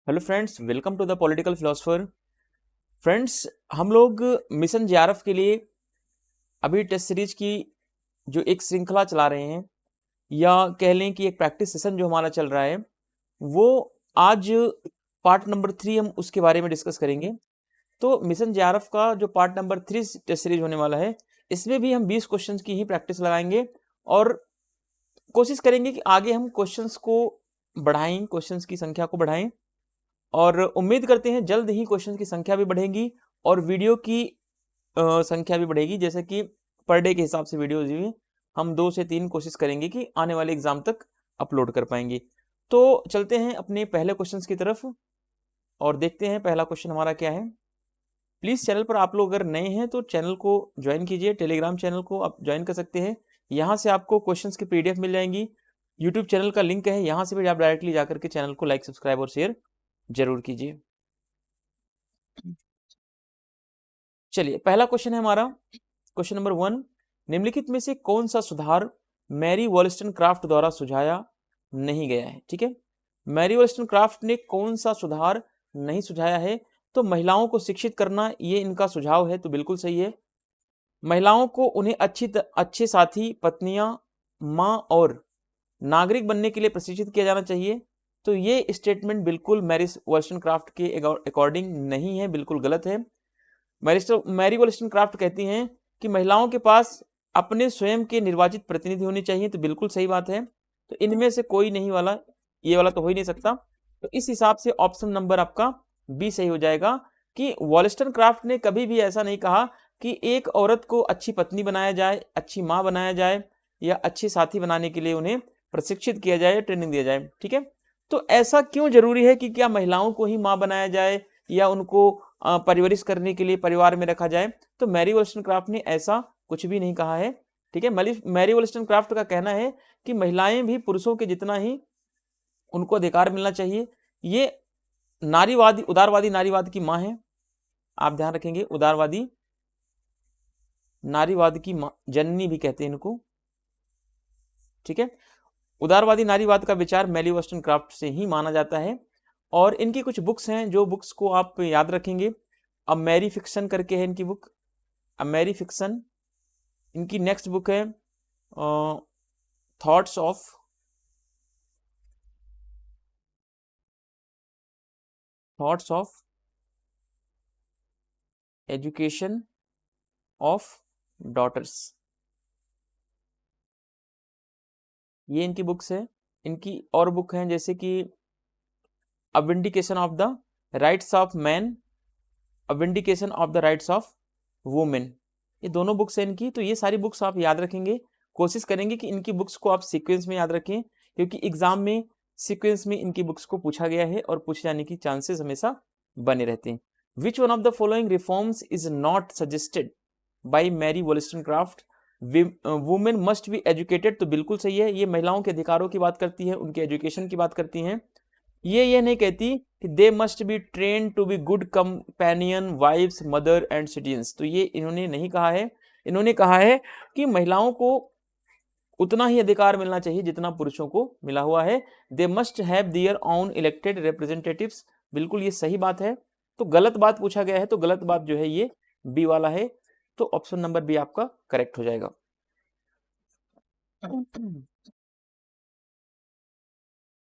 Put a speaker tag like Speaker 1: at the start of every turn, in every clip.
Speaker 1: Hello friends, welcome to the political philosopher. Friends, हम लोग mission JRF के लिए अभी टेस्ट सीरीज की जो एक श्रृंखला चला रहे हैं, या कह लें कि एक प्रैक्टिस सेशन जो हमारा चल रहा है, वो आज पार्ट नंबर 3 हम उसके बारे में डिस्कस करेंगे। तो मिशन जेआरएफ का जो पार्ट नंबर 3 टेस्ट सीरीज होने वाला है, इसमें भी हम 20 क्वेश्चंस की ही प्रैक्टिस लगाएंगे और कोशिश करेंगे कि आगे हम क्वेश्चंस को बढ़ाएं, क्वेश्चंस की संख्या को बढ़ाएं, और उम्मीद करते हैं जल्द ही क्वेश्चन की संख्या भी बढ़ेगी और वीडियो की संख्या भी बढ़ेगी। जैसे कि पर डे के हिसाब से वीडियोज भी हम 2 से 3 कोशिश करेंगे कि आने वाले एग्जाम तक अपलोड कर पाएंगे। तो चलते हैं अपने पहले क्वेश्चन की तरफ और देखते हैं पहला क्वेश्चन हमारा क्या है। प्लीज़ चैनल पर आप लोग अगर नए हैं तो चैनल को ज्वाइन कीजिए, टेलीग्राम चैनल को आप ज्वाइन कर सकते हैं। यहाँ से आपको क्वेश्चंस की PDF मिल जाएंगी। यूट्यूब चैनल का लिंक है, यहाँ से भी आप डायरेक्टली जाकर के चैनल को लाइक, सब्सक्राइब और शेयर जरूर कीजिए। चलिए, पहला क्वेश्चन है हमारा, क्वेश्चन नंबर 1। निम्नलिखित में से कौन सा सुधार मैरी वॉलस्टनक्राफ्ट द्वारा सुझाया नहीं गया है? ठीक है, मैरी वॉलस्टनक्राफ्ट ने कौन सा सुधार नहीं सुझाया है? तो महिलाओं को शिक्षित करना, ये इनका सुझाव है, तो बिल्कुल सही है। महिलाओं को उन्हें अच्छे साथी, पत्नियां, माँ और नागरिक बनने के लिए प्रशिक्षित किया जाना चाहिए। तो ये स्टेटमेंट बिल्कुल मैरी वॉलस्टनक्राफ्ट के अकॉर्डिंग नहीं है, बिल्कुल गलत है। मैरी वॉलस्टनक्राफ्ट कहती हैं कि महिलाओं के पास अपने स्वयं के निर्वाचित प्रतिनिधि होने चाहिए, तो बिल्कुल सही बात है। तो इनमें से कोई नहीं वाला, ये वाला तो हो ही नहीं सकता। तो इस हिसाब से ऑप्शन नंबर आपका बी सही हो जाएगा कि वॉलस्टनक्राफ्ट ने कभी भी ऐसा नहीं कहा कि एक औरत को अच्छी पत्नी बनाया जाए, अच्छी माँ बनाया जाए, या अच्छे साथी बनाने के लिए उन्हें प्रशिक्षित किया जाए, ट्रेनिंग दिया जाए। ठीक है, तो ऐसा क्यों जरूरी है कि क्या महिलाओं को ही माँ बनाया जाए या उनको परवरिश करने के लिए परिवार में रखा जाए? तो मैरी वॉलस्टनक्राफ्ट ने ऐसा कुछ भी नहीं कहा है। ठीक है, मैरी वॉलस्टनक्राफ्ट का कहना है कि महिलाएं भी पुरुषों के जितना ही उनको अधिकार मिलना चाहिए। ये नारीवादी, उदारवादी नारीवाद की माँ है, आप ध्यान रखेंगे, उदारवादी नारीवाद की माँ, जननी भी कहते हैं इनको। ठीक है, उदारवादी नारीवाद का विचार मैरी वॉलस्टनक्राफ्ट से ही माना जाता है। और इनकी कुछ बुक्स हैं, जो बुक्स को आप याद रखेंगे। अब मैरी फिक्शन करके है इनकी बुक, अब मैरी फिक्शन। इनकी नेक्स्ट बुक है thoughts of education of daughters, ये इनकी बुक्स है। इनकी और बुक हैं जैसे कि a vindication of the rights of man, a vindication of the rights of women, ये दोनों बुक्स हैं इनकी। तो ये सारी बुक्स आप याद रखेंगे, कोशिश करेंगे कि इनकी बुक्स को आप सीक्वेंस में याद रखें, क्योंकि एग्जाम में सीक्वेंस में इनकी बुक्स को पूछा गया है और पूछे जाने की चांसेस हमेशा बने रहते हैं। Which one of the following reforms is not suggested by Mary Wollstonecraft? Women must be educated, तो बिल्कुल सही है। ये महिलाओं के अधिकारों की बात करती है, उनके एजुकेशन की बात करती हैं। ये नहीं कहती कि they must be train to be good companion, wives, mother and citizens, तो ये इन्होंने नहीं कहा है। इन्होंने कहा है कि महिलाओं को उतना ही अधिकार मिलना चाहिए जितना पुरुषों को मिला हुआ है। They must have their own elected representatives, बिल्कुल ये सही बात है। तो गलत बात पूछा गया है, तो गलत बात जो है ये बी वाला है, तो ऑप्शन नंबर बी आपका करेक्ट हो जाएगा।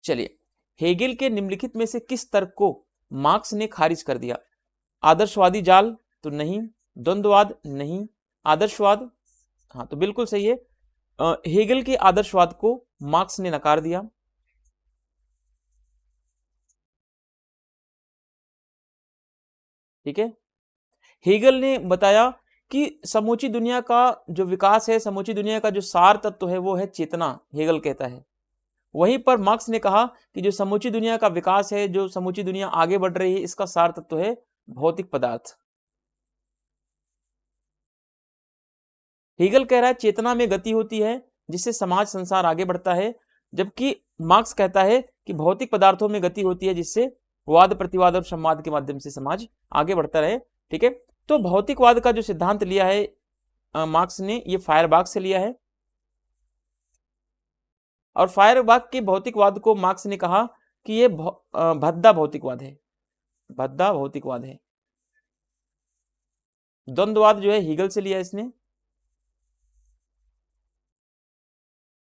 Speaker 1: चलिए, हेगेल के निम्नलिखित में से किस तर्क को मार्क्स ने खारिज कर दिया? आदर्शवादी जाल, तो नहीं। द्वंद्ववाद, नहीं। आदर्शवाद, हाँ, तो बिल्कुल सही है। हेगेल के आदर्शवाद को मार्क्स ने नकार दिया। ठीक है, हेगेल ने बताया कि समूची दुनिया का जो विकास है, समूची दुनिया का जो सार तत्व है, वो है चेतना, हेगेल कहता है। वहीं पर मार्क्स ने कहा कि जो समूची दुनिया का विकास है, जो समूची दुनिया आगे बढ़ रही है, इसका सार तत्व है भौतिक पदार्थ। हेगल कह रहा है चेतना में गति होती है जिससे समाज संसार आगे बढ़ता है, जबकि मार्क्स कहता है कि भौतिक पदार्थों में गति होती है जिससे वाद प्रतिवाद और संवाद के माध्यम से समाज आगे बढ़ता रहे। ठीक है, तो भौतिकवाद का जो सिद्धांत लिया है मार्क्स ने, ये फायरबाख से लिया है। और फायरबाख के भौतिकवाद को मार्क्स ने कहा कि ये भद्दा भौतिकवाद है, भद्दा भौतिकवाद है। द्वंद्ववाद जो है हीगल से लिया इसने,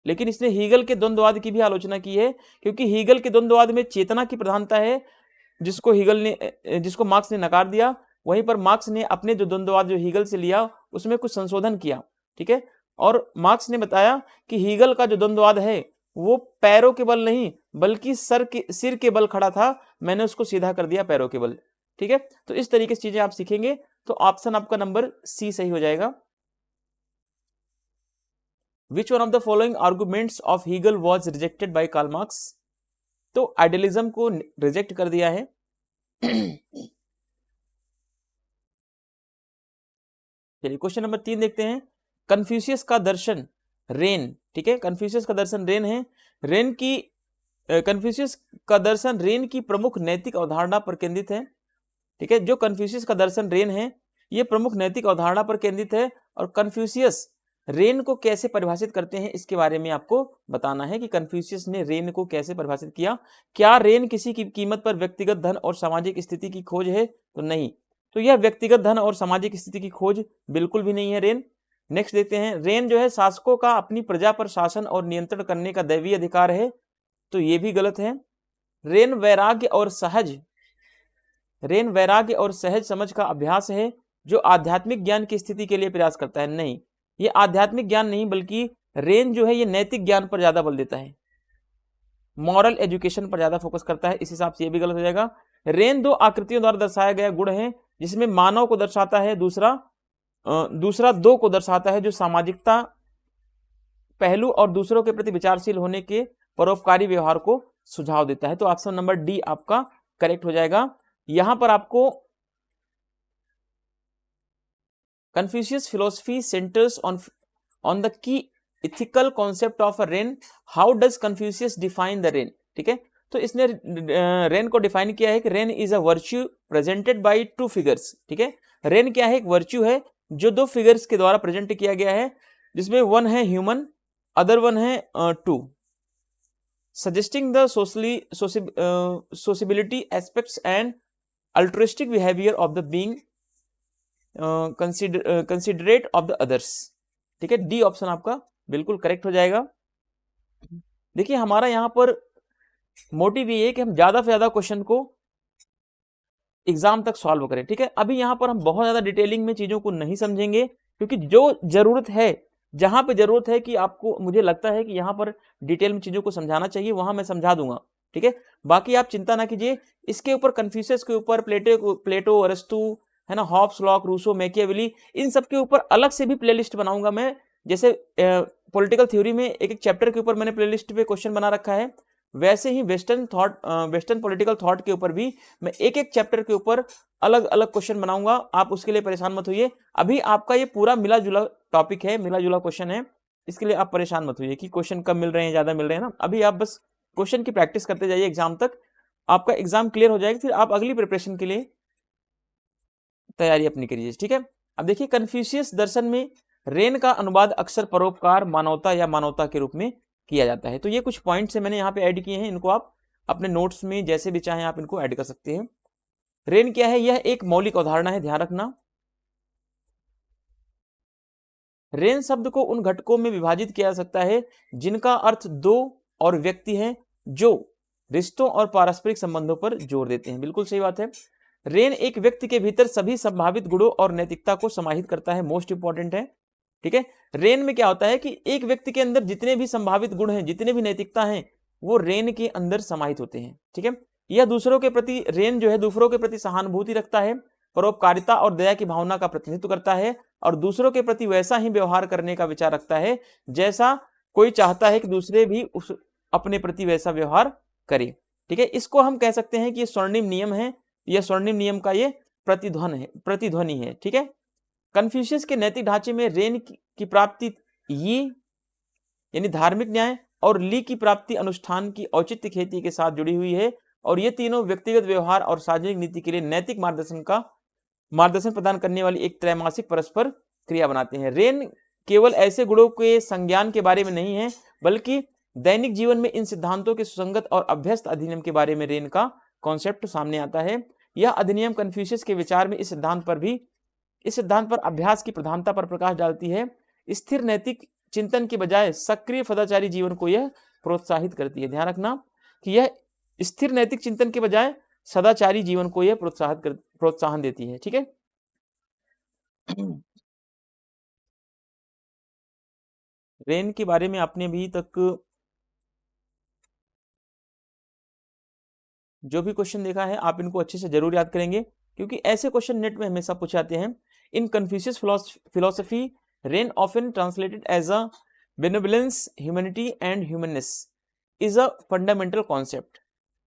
Speaker 1: लेकिन इसने हीगल के द्वंद्ववाद की भी आलोचना की है, क्योंकि हीगल के द्वंद्ववाद में चेतना की प्रधानता है, जिसको मार्क्स ने नकार दिया। वहीं पर मार्क्स ने अपने जो द्वंद्ववाद जो हीगल से लिया उसमें कुछ संशोधन किया, ठीक है। और मार्क्स ने बताया कि हीगल का जो द्वंद्ववाद है वो पैरों के बल नहीं बल्कि सिर के बल खड़ा था, मैंने उसको सीधा कर दिया पैरों के बल, ठीक है। तो इस तरीके से चीजें आप सीखेंगे तो ऑप्शन आपका नंबर सी सही हो जाएगा। Which one of the following arguments of Hegel was rejected by Karl Marx? तो आइडियलिज्म को रिजेक्ट कर दिया है। चलिए क्वेश्चन नंबर 3 देखते हैं। कन्फ्यूशियस का दर्शन रेन, ठीक है, कन्फ्यूशियस का दर्शन रेन है। कन्फ्यूशियस का दर्शन रेन की प्रमुख नैतिक अवधारणा पर केंद्रित है, ठीक है। जो कन्फ्यूशियस का दर्शन रेन है ये प्रमुख नैतिक अवधारणा पर केंद्रित है। और कन्फ्यूशियस रेन को कैसे परिभाषित करते हैं इसके बारे में आपको बताना है कि कन्फ्यूशियस ने रेन को कैसे परिभाषित किया। क्या रेन किसी की कीमत पर व्यक्तिगत धन और सामाजिक स्थिति की खोज है? तो नहीं, तो यह व्यक्तिगत धन और सामाजिक स्थिति की खोज बिल्कुल भी नहीं है रेन। नेक्स्ट देखते हैं, रेन जो है शासकों का अपनी प्रजा पर शासन और नियंत्रण करने का दैवीय अधिकार है, तो ये भी गलत है। रेन वैराग्य और सहज समझ का अभ्यास है जो आध्यात्मिक ज्ञान की स्थिति के लिए प्रयास करता है। नहीं, ये आध्यात्मिक ज्ञान नहीं बल्कि रेन जो है ये नैतिक ज्ञान पर ज्यादा बल देता है, मॉरल एजुकेशन पर ज्यादा फोकस करता है, इस हिसाब से ये भी गलत हो जाएगा। रेन दो आकृतियों द्वारा दर्शाया गया गुण है, जिसमें मानव को दर्शाता है, दूसरा दो को दर्शाता है जो सामाजिकता पहलू और दूसरों के प्रति विचारशील होने के परोपकारी व्यवहार को सुझाव देता है। तो ऑप्शन नंबर डी आपका करेक्ट हो जाएगा। यहां पर आपको Confucius philosophy centers on the key ethical concept of a rain. How does Confucius define the rain? ठीक है, तो इसने रेन को डिफाइन किया है कि rain is a virtue presented by two figures, ठीक है। रेन क्या है? एक वर्च्यू है जो दो फिगर्स के द्वारा प्रेजेंट किया गया है, जिसमें वन है ह्यूमन, अदर वन है two, suggesting the sociability aspects and altruistic behaviour of the being considerate of the others, ठीक है। डी ऑप्शन आपका बिल्कुल करेक्ट हो जाएगा। देखिए हमारा यहां पर मोटिव ये है कि हम ज्यादा से ज्यादा क्वेश्चन को एग्जाम तक सॉल्व करें, ठीक है। अभी यहां पर हम बहुत ज्यादा डिटेलिंग में चीजों को नहीं समझेंगे, क्योंकि जो जरूरत है, जहां पे जरूरत है कि आपको, मुझे लगता है कि यहां पर डिटेल में चीजों को समझाना चाहिए, वहां मैं समझा दूंगा, ठीक है। बाकी आप चिंता ना कीजिए, इसके ऊपर कन्फ्यूशियस के ऊपर प्लेटो अरस्तु है ना, हॉब्स, लॉक, रूसो, मैकियावेली, इन सब के ऊपर अलग से भी प्लेलिस्ट बनाऊंगा मैं। जैसे पॉलिटिकल थ्योरी में एक एक चैप्टर के ऊपर मैंने प्लेलिस्ट पे क्वेश्चन बना रखा है, वैसे ही वेस्टर्न पॉलिटिकल थॉट के ऊपर भी मैं एक एक चैप्टर के ऊपर अलग अलग क्वेश्चन बनाऊंगा। आप उसके लिए परेशान मत होइए। अभी आपका ये पूरा मिला जुला टॉपिक है, मिला जुला क्वेश्चन है, इसके लिए आप परेशान मत होइए कि क्वेश्चन कम मिल रहे हैं, ज्यादा मिल रहे हैं ना। अभी आप बस क्वेश्चन की प्रैक्टिस करते जाइए, एग्जाम तक आपका एग्जाम क्लियर हो जाएगा, फिर आप अगली प्रिपरेशन के लिए तैयारी अपनी करिए, ठीक है। अब देखिए कन्फ्यूशियस दर्शन में रेन का अनुवाद अक्सर परोपकार, मानवता या मानवता के रूप में किया जाता है। तो ये कुछ पॉइंट्स है मैंने यहाँ पे ऐड किए हैं, इनको आप अपने नोट्स में जैसे भी चाहें आप इनको ऐड कर सकते हैं। रेन क्या है? यह एक मौलिक अवधारणा है, ध्यान रखना। रेन शब्द को उन घटकों में विभाजित किया जा सकता है जिनका अर्थ दो और व्यक्ति हैं जो रिश्तों और पारस्परिक संबंधों पर जोर देते हैं। बिल्कुल सही बात है। रेन एक व्यक्ति के भीतर सभी संभावित गुणों और नैतिकता को समाहित करता है, मोस्ट इंपॉर्टेंट है, ठीक है। रेन में क्या होता है कि एक व्यक्ति के अंदर जितने भी संभावित गुण हैं, जितने भी नैतिकता हैं, वो रेन के अंदर समाहित होते हैं, ठीक है। यह दूसरों के प्रति, रेन जो है दूसरों के प्रति सहानुभूति रखता है, परोपकारिता और दया की भावना का प्रतिनिधित्व करता है, और दूसरों के प्रति वैसा ही व्यवहार करने का विचार रखता है जैसा कोई चाहता है कि दूसरे भी उस अपने प्रति वैसा व्यवहार करे, ठीक है। इसको हम कह सकते हैं कि ये स्वर्णिम नियम है, यह स्वर्णिम नियम का ये प्रतिध्वनि है, ठीक है। कन्फ्यूशियस के नैतिक ढांचे में रेन की प्राप्ति ये यानी धार्मिक न्याय और ली की प्राप्ति अनुष्ठान की औचित्य खेती के साथ जुड़ी हुई है, और ये तीनों व्यक्तिगत व्यवहार और सार्वजनिक नीति के लिए नैतिक मार्गदर्शन प्रदान करने वाली एक त्रैमासिक परस्पर क्रिया बनाते हैं। रेन केवल ऐसे गुणों के संज्ञान के बारे में नहीं है, बल्कि दैनिक जीवन में इन सिद्धांतों के सुसंगत और अभ्यस्त अधिनियम के बारे में रेन का कॉन्सेप्ट सामने आता है। यह अधिनियम कन्फ्यूशियस के विचार में इस सिद्धांत पर अभ्यास की प्रधानता पर प्रकाश डालती है। स्थिर नैतिक चिंतन के बजाय सक्रिय सदाचारी जीवन को यह प्रोत्साहित करती है। ध्यान रखना कि यह स्थिर नैतिक चिंतन के बजाय सदाचारी जीवन को यह प्रोत्साहन देती है। ठीक है, रेन के बारे में आपने अभी तक जो भी क्वेश्चन देखा है आप इनको अच्छे से जरूर याद करेंगे, क्योंकि ऐसे क्वेश्चन नेट में हमेशा पूछे जाते हैं। In Confucian philosophy ren often translated as a benevolence, humanity and humanness is a fundamental concept.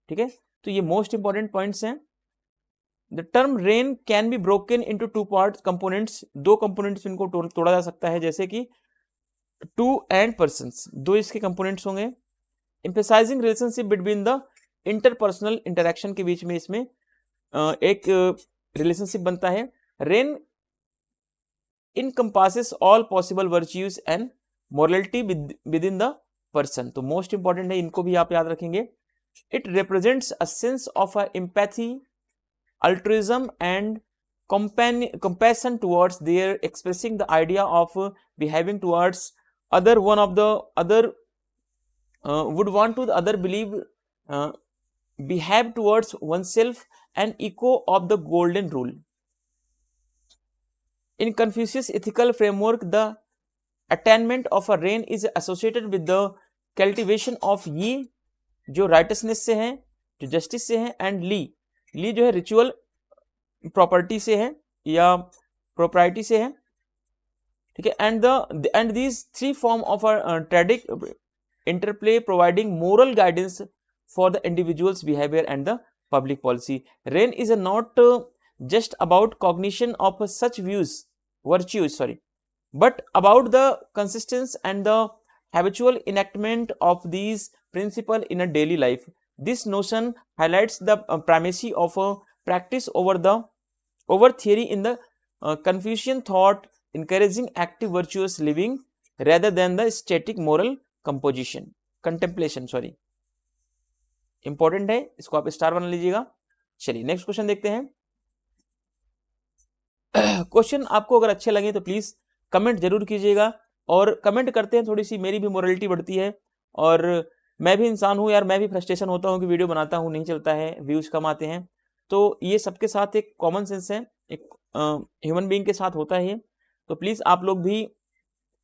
Speaker 1: ठीक है, तो ये मोस्ट इंपॉर्टेंट पॉइंट्स हैं। The term ren can be broken into two part components, दो कंपोनेंट्स इनको तोड़ा जा सकता है, जैसे कि टू एंड पर्सन्स, दो इसके कंपोनेंट्स होंगे। Emphasizing relationship between the interpersonal interaction के बीच में इसमें एक रिलेशनशिप बनता है। Rain encompasses all possible virtues and morality within the person, तो मोस्ट इंपॉर्टेंट है, इनको भी आप याद रखेंगे। It represents a sense of empathy, altruism and compassion towards their expressing the idea of behaving towards other, one of the other would want to the other behave towards oneself, an echo of the golden rule. In Confucius ethical framework, the attainment of a rein is associated with the cultivation of yi, जो righteousness से है, जो justice से है, and ली जो है ritual property से है या प्रोप्राइटी से है। ठीक है, and these three form of triadic interplay providing moral guidance for the individuals behaviour and the public policy. Ren is not just about cognition of such virtues, but about the consistency and the habitual enactment of these principles in a daily life. This notion highlights the primacy of practice over theory in the Confucian thought, encouraging active virtuous living rather than the static moral contemplation. Important है, इसको आप star बना लीजिएगा। चलिए next question देखते हैं। Question आपको अगर अच्छे लगे तो प्लीज कमेंट जरूर कीजिएगा, और कमेंट करते हैं थोड़ी सी मेरी भी मोरलिटी बढ़ती है, और मैं भी इंसान हूं यार, मैं भी फ्रस्ट्रेशन होता हूं कि वीडियो बनाता हूं नहीं चलता है, व्यूज कम आते हैं। तो ये सबके साथ एक कॉमन सेंस है, एक ह्यूमन बीइंग के साथ होता है। तो प्लीज आप लोग भी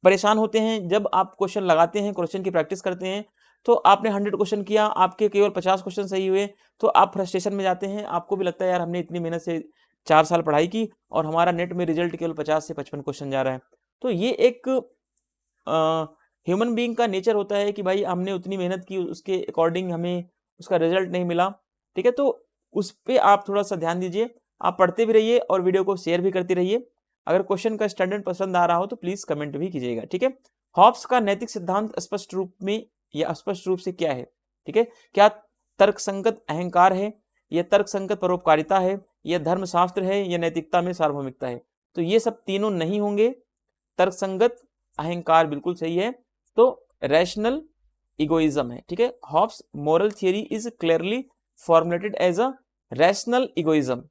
Speaker 1: परेशान होते हैं जब आप क्वेश्चन लगाते हैं, क्वेश्चन की प्रैक्टिस करते हैं, तो आपने 100 क्वेश्चन किया, आपके केवल 50 क्वेश्चन सही हुए, तो आप फ्रस्ट्रेशन में जाते हैं। आपको भी लगता है यार हमने इतनी मेहनत से 4 साल पढ़ाई की और हमारा नेट में रिजल्ट केवल 50 से 55 क्वेश्चन जा रहा है। तो ये एक ह्यूमन बीइंग का नेचर होता है कि भाई हमने उतनी मेहनत की, उसके अकॉर्डिंग हमें उसका रिजल्ट नहीं मिला। ठीक है, तो उस पर आप थोड़ा सा ध्यान दीजिए, आप पढ़ते भी रहिए और वीडियो को शेयर भी करते रहिए। अगर क्वेश्चन का स्टैंडर्ड पसंद आ रहा हो तो प्लीज कमेंट भी कीजिएगा। ठीक है, हॉब्स का नैतिक सिद्धांत स्पष्ट रूप में या अस्पष्ट रूप से क्या है? ठीक है, क्या तर्कसंगत अहंकार है, यह तर्कसंगत परोपकारिता है, यह धर्मशास्त्र है, यह नैतिकता में सार्वभौमिकता है? तो ये सब तीनों नहीं होंगे। तर्कसंगत अहंकार बिल्कुल सही है, तो रैशनल इगोइज्म है। ठीक है, Hobbes moral theory is clearly formulated as a rational egoism.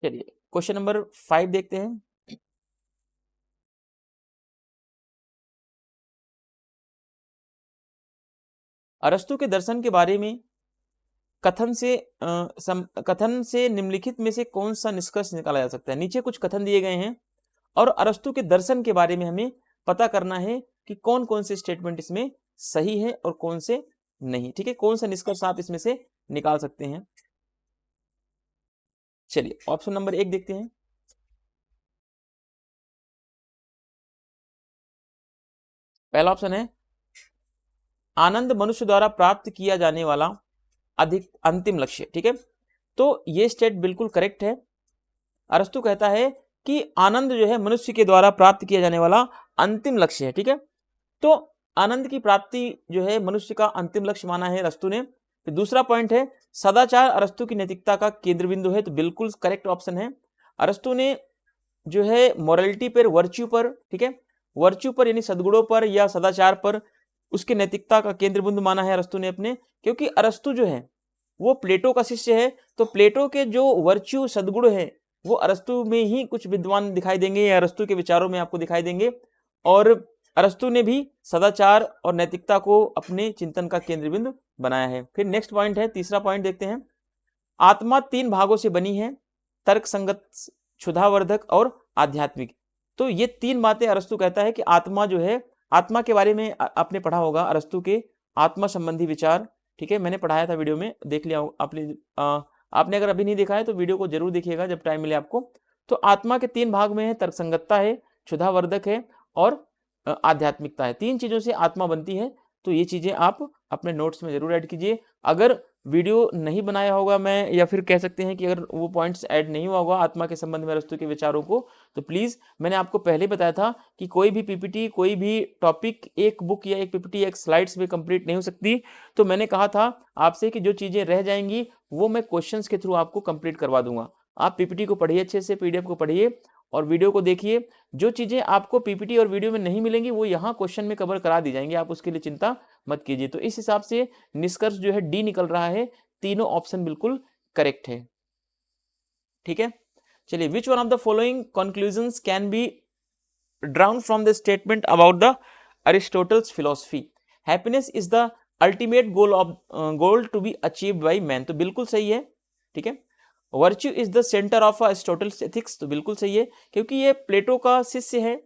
Speaker 1: चलिए क्वेश्चन नंबर 5 देखते हैं। अरस्तु के दर्शन के बारे में कथन से निम्नलिखित में से कौन सा निष्कर्ष निकाला जा सकता है? नीचे कुछ कथन दिए गए हैं और अरस्तु के दर्शन के बारे में हमें पता करना है कि कौन कौन से स्टेटमेंट इसमें सही है और कौन से नहीं। ठीक है, कौन सा निष्कर्ष आप इसमें से निकाल सकते हैं? चलिए ऑप्शन नंबर 1 देखते हैं। पहला ऑप्शन है आनंद मनुष्य द्वारा प्राप्त किया जाने वाला अधिक अंतिम लक्ष्य। ठीक है, तो ये स्टेट बिल्कुल करेक्ट है। अरस्तु कहता है कि आनंद जो है मनुष्य के द्वारा प्राप्त किया जाने वाला अंतिम लक्ष्य है। ठीक है, तो आनंद की प्राप्ति जो है मनुष्य का अंतिम लक्ष्य माना है अरस्तु ने। फिर दूसरा पॉइंट है सदाचार अरस्तु की नैतिकता का केंद्र बिंदु है, तो बिल्कुल करेक्ट ऑप्शन है। अरस्तु ने जो है मोरालिटी पर, वर्च्यू पर, ठीक है, वर्च्यू पर यानी सद्गुणों पर या सदाचार पर उसके नैतिकता का केंद्र बिंदु माना है अरस्तु ने अपने, क्योंकि अरस्तु जो है वो प्लेटो का शिष्य है, तो प्लेटो के जो वर्च्यू सद्गुण है वो अरस्तु में ही कुछ विद्वान दिखाई देंगे या अरस्तु के विचारों में आपको दिखाई देंगे। और अरस्तु ने भी सदाचार और नैतिकता को अपने चिंतन का केंद्र बिंदु बनाया है। फिर नेक्स्ट पॉइंट है, तीसरा पॉइंट देखते हैं। आत्मा 3 भागों से बनी है, तर्क संगत, क्षुधावर्धक और आध्यात्मिक। तो ये 3 बातें अरस्तु कहता है कि आत्मा जो है, आत्मा के बारे में आपने पढ़ा होगा अरस्तु के आत्मा संबंधी विचार, ठीक है, मैंने पढ़ाया था वीडियो में, देख लिया आपने अगर अभी नहीं देखा है तो वीडियो को जरूर देखिएगा जब टाइम मिले आपको। तो आत्मा के 3 भाग में है, तर्कसंगतता है, क्षुधावर्धक है और आध्यात्मिकता है। 3 चीजों से आत्मा बनती है। तो ये चीजें आप अपने नोट्स में जरूर ऐड कीजिए। अगर वीडियो नहीं बनाया होगा मैं, या फिर कह सकते हैं कि अगर वो पॉइंट्स ऐड नहीं हुआ होगा आत्मा के संबंध में अरस्तु के विचारों को, तो प्लीज, मैंने आपको पहले बताया था कि कोई भी पीपीटी, कोई भी टॉपिक एक बुक या एक पीपीटी एक स्लाइड्स में कंप्लीट नहीं हो सकती। तो मैंने कहा था आपसे कि जो चीजें रह जाएंगी वो मैं क्वेश्चंस के थ्रू आपको कंप्लीट करवा दूंगा। आप पीपीटी को पढ़िए अच्छे से, पीडीएफ को पढ़िए और वीडियो को देखिए। जो चीजें आपको पीपीटी और वीडियो में नहीं मिलेंगी वो यहाँ क्वेश्चन में कवर करा दी जाएंगी, आप उसके लिए चिंता मत कीजिए। तो इस हिसाब से निष्कर्ष जो है डी निकल रहा है, तीनों ऑप्शन बिल्कुल करेक्ट है, ठीक है। चलिए, which one of the following conclusions can be drawn from the statement about the Aristotle's philosophy, happiness is the ultimate goal to be achieved by man, तो बिल्कुल सही है, ठीक है। Virtue is the centre of Aristotle's ethics, तो बिल्कुल सही है, क्योंकि ये प्लेटो का शिष्य है।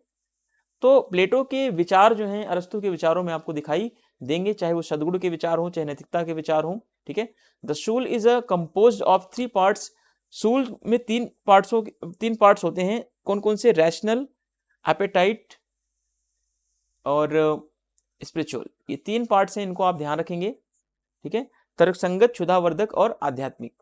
Speaker 1: तो प्लेटो के विचार जो हैं अरस्तु के विचारों में आपको दिखाई देंगे, चाहे वो सद्गुण के विचार हो, चाहे नैतिकता के विचार हो, ठीक है। द सूल is a composed of 3 parts, सूल में 3 पार्ट्स होते हैं, कौन कौन से? रैशनल, एपेटाइट और स्पिरिचुअल, ये 3 पार्ट्स हैं, इनको आप ध्यान रखेंगे, ठीक है। तर्कसंगत, क्षुधावर्धक और आध्यात्मिक।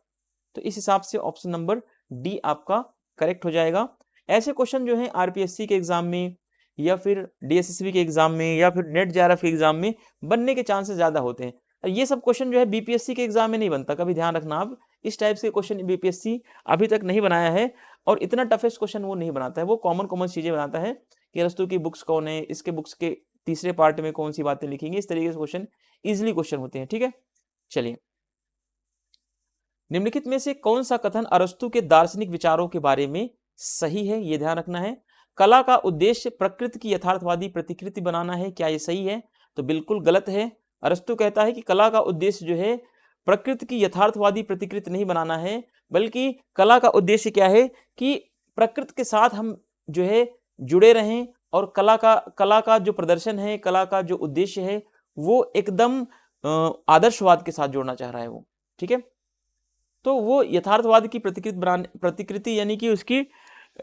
Speaker 1: तो इस हिसाब से ऑप्शन नंबर डी आपका करेक्ट हो जाएगा। ऐसे क्वेश्चन जो है आरपीएससी के एग्जाम में या फिर डीएसएसबी के एग्जाम में या फिर नेट जेआरएफ के एग्जाम में बनने के चांसेस ज्यादा होते हैं। ये सब क्वेश्चन जो है बीपीएससी के एग्जाम में नहीं बनता, कभी ध्यान रखना आप। इस टाइप से क्वेश्चन बीपीएससी अभी तक नहीं बनाया है और इतना टफेस्ट क्वेश्चन वो नहीं बनाता है, वो कॉमन चीजें बनाता है कि अरस्तु की बुक्स कौन है, इसके बुक्स के तीसरे पार्ट में कौन सी बातें लिखेंगे, इस तरीके से क्वेश्चन इजिली क्वेश्चन होते हैं, ठीक है। चलिए, निम्नलिखित में से कौन सा कथन अरस्तु के दार्शनिक विचारों के बारे में सही है, ये ध्यान रखना है। कला का उद्देश्य प्रकृति की यथार्थवादी प्रतिकृति बनाना है, क्या ये सही है? तो बिल्कुल गलत है। अरस्तु कहता है कि कला का उद्देश्य जो है प्रकृति की यथार्थवादी प्रतिकृति नहीं बनाना है, बल्कि कला का उद्देश्य क्या है कि प्रकृति के साथ हम जो है जुड़े रहें और कला का जो प्रदर्शन है, कला का जो उद्देश्य है वो एकदम आदर्शवाद के साथ जोड़ना चाह रहा है वो, ठीक है। तो वो यथार्थवाद की प्रतिकृति यानी कि उसकी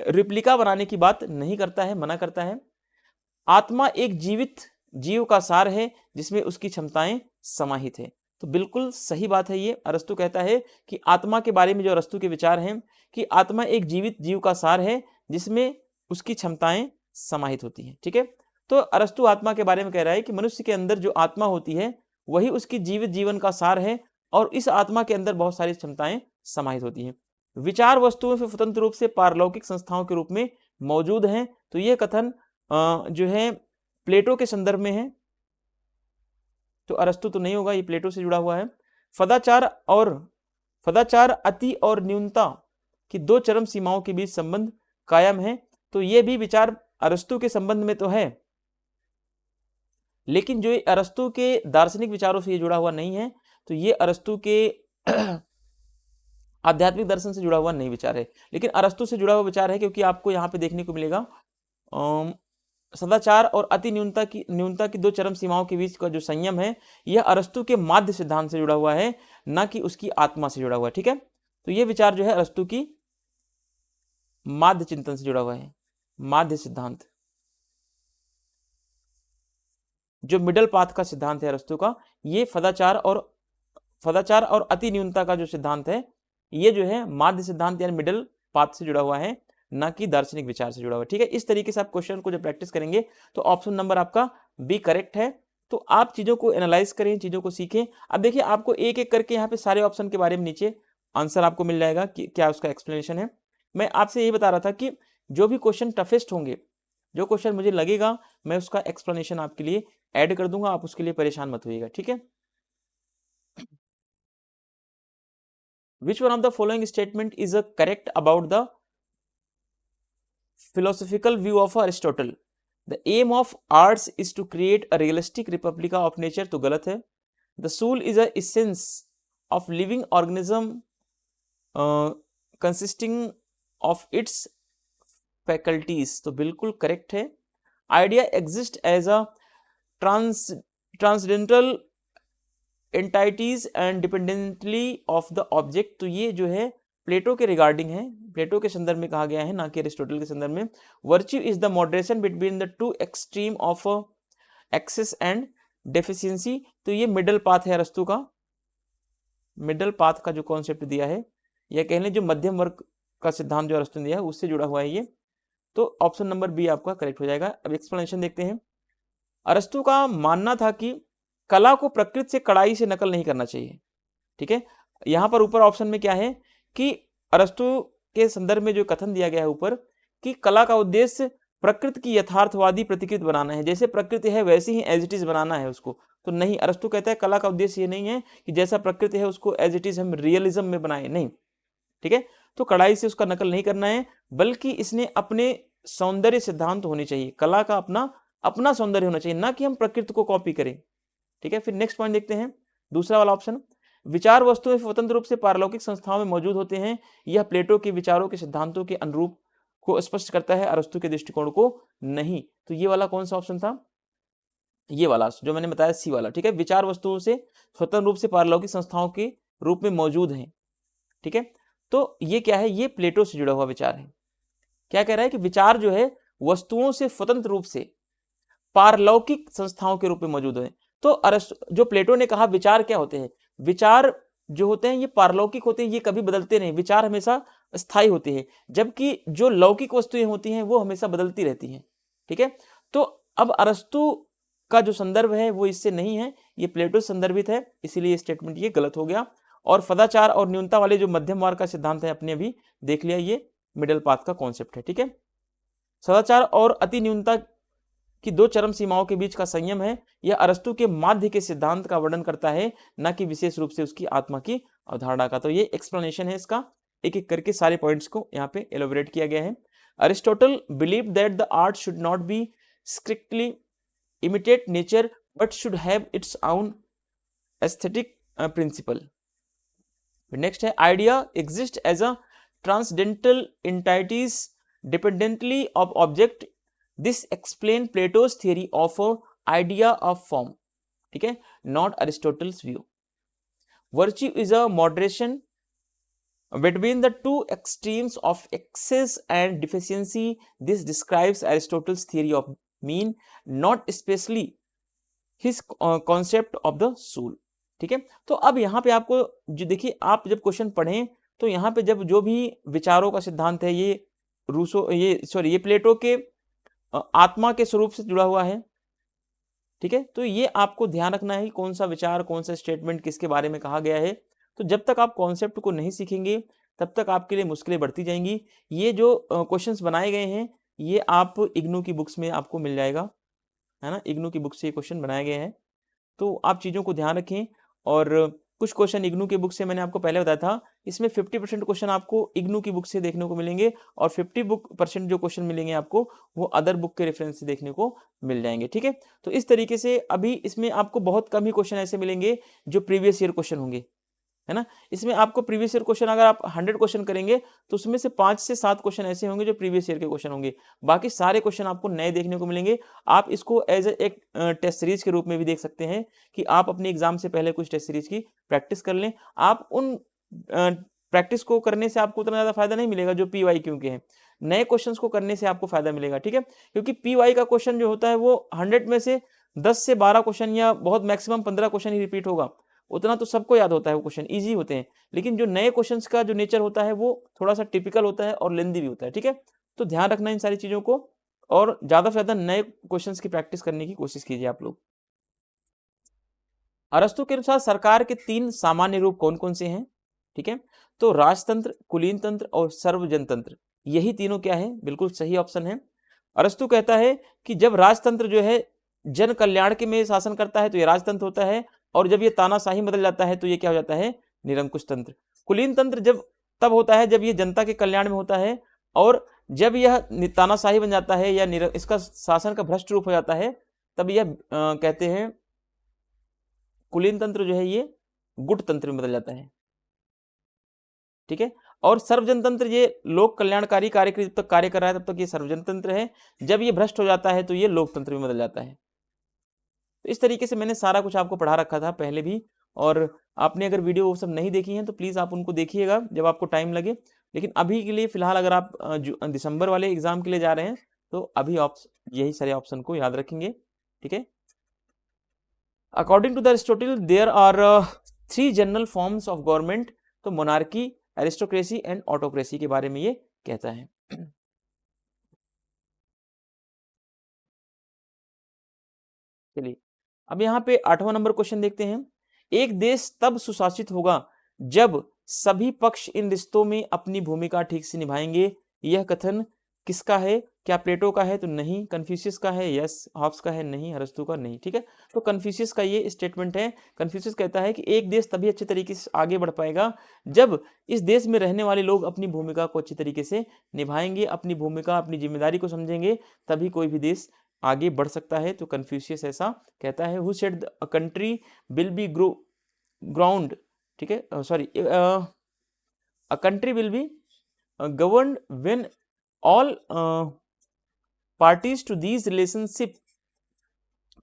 Speaker 1: रिप्लिका बनाने की बात नहीं करता है, मना करता है। आत्मा एक जीवित जीव का सार है जिसमें उसकी क्षमताएं समाहित है, तो बिल्कुल सही बात है ये। अरस्तु कहता है कि आत्मा के बारे में जो अरस्तु के विचार हैं कि आत्मा एक जीवित जीव का सार है जिसमें उसकी क्षमताएं समाहित होती हैं, ठीक है। तो अरस्तु आत्मा के बारे में कह रहा है कि मनुष्य के अंदर जो आत्मा होती है वही उसकी जीवित जीवन का सार है और इस आत्मा के अंदर बहुत सारी क्षमताएं समाहित होती हैं। विचार वस्तुओं से स्वतंत्र रूप से पारलौकिक संस्थाओं के रूप में मौजूद हैं, तो यह कथन जो है प्लेटो के संदर्भ में है, तो अरस्तु तो नहीं होगा, ये प्लेटो से जुड़ा हुआ है। सदाचार अति और न्यूनता की 2 चरम सीमाओं के बीच संबंध कायम है, तो ये भी विचार अरस्तु के संबंध में तो है, लेकिन जो अरस्तु के दार्शनिक विचारों से ये जुड़ा हुआ नहीं है, तो ये अरस्तु के आध्यात्मिक दर्शन से जुड़ा हुआ नहीं विचार है, लेकिन अरस्तु से जुड़ा हुआ विचार है, क्योंकि आपको यहाँ पे देखने को मिलेगा सदाचार और अति न्यूनता की 2 चरम सीमाओं के बीच का जो संयम है यह अरस्तु के माध्य सिद्धांत से जुड़ा हुआ है, ना कि उसकी आत्मा से जुड़ा हुआ है, ठीक है। तो ये विचार जो है अरस्तु की माध्य चिंतन से जुड़ा हुआ है, माध्य सिद्धांत, जो मिडल पाथ का सिद्धांत है अरस्तु का। ये सदाचार और अति न्यूनता का जो सिद्धांत है ये जो है माध्य सिद्धांत यानी मिडल पाथ से जुड़ा हुआ है, ना कि दार्शनिक विचार से जुड़ा हुआ है, ठीक है। इस तरीके से आप क्वेश्चन को जब प्रैक्टिस करेंगे तो ऑप्शन नंबर आपका बी करेक्ट है। तो आप चीज़ों को एनालाइज करें, चीज़ों को सीखें। अब देखिए आपको एक एक करके यहाँ पे सारे ऑप्शन के बारे में नीचे आंसर आपको मिल जाएगा कि क्या उसका एक्सप्लेनेशन है। मैं आपसे यही बता रहा था कि जो भी क्वेश्चन टफेस्ट होंगे, जो क्वेश्चन मुझे लगेगा, मैं उसका एक्सप्लेनेशन आपके लिए ऐड कर दूंगा, आप उसके लिए परेशान मत होइएगा, ठीक है। Which one of the following statement is a correct about the philosophical view of Aristotle? The aim of arts is to create a realistic replica of nature, तो गलत है। The soul is a essence of living organism consisting of its faculties, तो बिल्कुल correct है। Idea exists as a transcendental entities and dependently of the object, तो ये जो है प्लेटो के रिगार्डिंग है, प्लेटो के संदर्भ में कहा गया है, ना कि एरिस्टोटल के संदर्भ में। Virtue is the moderation between the two extreme of excess and deficiency, तो ये मिडल पाथ है अरस्तु का, मिडल पाथ का जो कॉन्सेप्ट दिया है, या कह लें जो मध्यम वर्ग का सिद्धांत जो अरस्तु ने दिया है उससे जुड़ा हुआ है ये, तो ऑप्शन नंबर बी आपका करेक्ट हो जाएगा। अब एक्सप्लेनेशन देखते हैं। अरस्तु का मानना था कि कला को प्रकृति से कड़ाई से नकल नहीं करना चाहिए, ठीक है। यहां पर ऊपर ऑप्शन में क्या है कि अरस्तु के संदर्भ में जो कथन दिया गया है ऊपर कि कला का उद्देश्य प्रकृति की यथार्थवादी प्रतिकृति बनाना है, जैसे प्रकृति है वैसे ही एज इट इज बनाना है उसको, तो नहीं, अरस्तु कहता है कला का उद्देश्य ये नहीं है कि जैसा प्रकृति है उसको एज इट इज हम रियलिज्म में बनाए, नहीं, ठीक है। तो कड़ाई से उसका नकल नहीं करना है, बल्कि इसने अपने सौंदर्य सिद्धांत होने चाहिए, कला का अपना अपना सौंदर्य होना चाहिए, ना कि हम प्रकृति को कॉपी करें, ठीक है। फिर नेक्स्ट पॉइंट देखते हैं, दूसरा वाला ऑप्शन, विचार वस्तुएं स्वतंत्र रूप से पारलौकिक संस्थाओं में मौजूद होते हैं, यह प्लेटो के विचारों के सिद्धांतों के अनुरूप को स्पष्ट करता है, अरस्तु के दृष्टिकोण को नहीं। तो ये वाला कौन सा ऑप्शन था, ये वाला जो मैंने बताया सी वाला, ठीक है। विचार वस्तुओं से स्वतंत्र रूप से पारलौकिक संस्थाओं के रूप में मौजूद हैं, ठीक है। तो ये क्या है, ये प्लेटो से जुड़ा हुआ विचार है। क्या कह रहा है कि विचार जो है वस्तुओं से स्वतंत्र रूप से पारलौकिक संस्थाओं के रूप में मौजूद है। तो जो प्लेटो ने कहा विचार क्या होते हैं, विचार जो होते हैं ये पारलौकिक होते हैं, ये कभी बदलते नहीं, विचार हमेशा स्थायी होते हैं, जबकि जो लौकिक वस्तुएं होती हैं वो हमेशा बदलती रहती हैं, ठीक है। तो अब अरस्तु का जो संदर्भ है वो इससे नहीं है, ये प्लेटो संदर्भित है, इसीलिए स्टेटमेंट ये गलत हो गया। और सदाचार और न्यूनता वाले जो मध्यम मार्ग का सिद्धांत है अपने अभी देख लिया, ये मिडल पाथ का कॉन्सेप्ट है, ठीक है। सदाचार और अति न्यूनता की दो चरम सीमाओं के बीच का संयम है, यह अरस्तु के माध्य के सिद्धांत का वर्णन करता है, न कि विशेष रूप से उसकी आत्मा की अवधारणा का। तो ये एक्सप्लेनेशन है इसका, एक एक करके सारे पॉइंट्स को यहाँ पे एलोबरेट किया गया है। Aristotle believe that the art should not be strictly imitate nature but should have its own aesthetic principle. Next है, idea exist as a transcendental entities dependently of object, this explain Plato's theory of idea of form, ठीक है, not Aristotle's view. Virtue is a moderation between the two extremes of excess and deficiency, this describes Aristotle's theory of mean, not especially his concept of the soul, ठीक है। तो अब यहाँ पे आपको जो देखिए, आप जब क्वेश्चन पढ़ें तो यहाँ पे जब जो भी विचारों का सिद्धांत है ये प्लेटो के आत्मा के स्वरूप से जुड़ा हुआ है, ठीक है। तो ये आपको ध्यान रखना है कि कौन सा विचार, कौन सा स्टेटमेंट किसके बारे में कहा गया है। तो जब तक आप कॉन्सेप्ट को नहीं सीखेंगे तब तक आपके लिए मुश्किलें बढ़ती जाएंगी। ये जो क्वेश्चंस बनाए गए हैं ये आप इग्नू की बुक्स में आपको मिल जाएगा, है ना, इग्नू की बुक से ये क्वेश्चन बनाए गए हैं। तो आप चीज़ों को ध्यान रखें। और कुछ क्वेश्चन इग्नू की बुक से मैंने आपको पहले बताया था, इसमें 50% क्वेश्चन आपको इग्नू की बुक से देखने को मिलेंगे और 50% जो क्वेश्चन मिलेंगे आपको वो अदर बुक के रेफरेंस से देखने को मिल जाएंगे, ठीक है। तो इस तरीके से अभी इसमें आपको बहुत कम ही क्वेश्चन ऐसे मिलेंगे जो प्रीवियस ईयर क्वेश्चन होंगे, है ना। इसमें आपको प्रीवियस ईयर क्वेश्चन अगर आप 100 क्वेश्चन करेंगे तो उसमें से 5 से 7 क्वेश्चन ऐसे होंगे जो प्रीवियस ईयर के क्वेश्चन होंगे, बाकी सारे क्वेश्चन आपको नए देखने को मिलेंगे। आप इसको एज एक टेस्ट सीरीज के रूप में भी देख सकते हैं कि आप अपने एग्जाम से पहले कुछ टेस्ट सीरीज की प्रैक्टिस कर लें। आप उन प्रैक्टिस को करने से आपको उतना ज़्यादा फायदा नहीं मिलेगा जो PY के हैं, नए क्वेश्चन को करने से आपको फायदा मिलेगा, ठीक है। क्योंकि PY का क्वेश्चन जो होता है वो 100 में से 10 से 12 क्वेश्चन या बहुत मैक्सिमम 15 क्वेश्चन ही रिपीट होगा, उतना तो सबको याद होता है, वो क्वेश्चन इजी होते हैं। लेकिन जो नए क्वेश्चंस का जो नेचर होता है वो थोड़ा सा टिपिकल होता है और लेंदी भी होता है, ठीक है। तो ध्यान रखना इन सारी चीज़ों को और ज़्यादा से ज़्यादा नए क्वेश्चंस की प्रैक्टिस करने की कोशिश कीजिए आप लोग। अरस्तु के अनुसार सरकार के 3 सामान्य रूप कौन कौन से हैं? ठीक है, तो राजतंत्र, कुलीन तंत्र और सर्वजनतंत्र, यही तीनों क्या है? बिल्कुल सही ऑप्शन है। अरस्तु कहता है कि जब राजतंत्र जो है जन कल्याण के में शासन करता है तो ये राजतंत्र होता है, और जब ये तानाशाही बदल जाता है तो ये क्या हो जाता है? निरंकुश तंत्र। कुलीन तंत्र जब तब होता है जब ये जनता के कल्याण में होता है, और जब यह तानाशाही बन जाता है या इसका शासन का भ्रष्ट रूप हो जाता है, तब यह कहते हैं कुलीन तंत्र जो है ये गुट तंत्र में बदल जाता है। ठीक है, और सर्वजन तंत्र ये लोक कल्याणकारी कार्य के लिए जब तक कार्य कर रहा है तब तक ये सर्वजन तंत्र है, जब ये भ्रष्ट हो जाता है तो ये लोकतंत्र में बदल जाता है। तो इस तरीके से मैंने सारा कुछ आपको पढ़ा रखा था पहले भी, और आपने अगर वीडियो वो सब नहीं देखी हैं तो प्लीज़ आप उनको देखिएगा जब आपको टाइम लगे। लेकिन अभी के लिए फिलहाल अगर आप दिसंबर वाले एग्जाम के लिए जा रहे हैं तो अभी यही सारे ऑप्शन को याद रखेंगे। ठीक है, according to the Aristotle there are 3 general forms of government, तो मोनार्की, एरिस्टोक्रेसी एंड ऑटोक्रेसी के बारे में ये कहता है। चलिए अब यहाँ पे 8वां नंबर क्वेश्चन देखते हैं। एक देश तब सुशासित होगा जब सभी पक्ष इन रिश्तों में अपनी भूमिका ठीक से निभाएंगे। यह कथन किसका है? क्या प्लेटो का है? तो नहीं। कन्फ्यूशियस का है? यस। हॉब्स का है? नहीं। अरस्तु का? नहीं। ठीक है, तो कन्फ्यूशियस का ये स्टेटमेंट है। कन्फ्यूशियस कहता है कि एक देश तभी अच्छे तरीके से आगे बढ़ पाएगा जब इस देश में रहने वाले लोग अपनी भूमिका को अच्छी तरीके से निभाएंगे, अपनी भूमिका, अपनी जिम्मेदारी को समझेंगे, तभी कोई भी देश आगे बढ़ सकता है। तो कन्फ्यूशियस ऐसा कहता है। Who said a country will be ground, ठीक है, sorry, a country will be governed when all parties to these relationship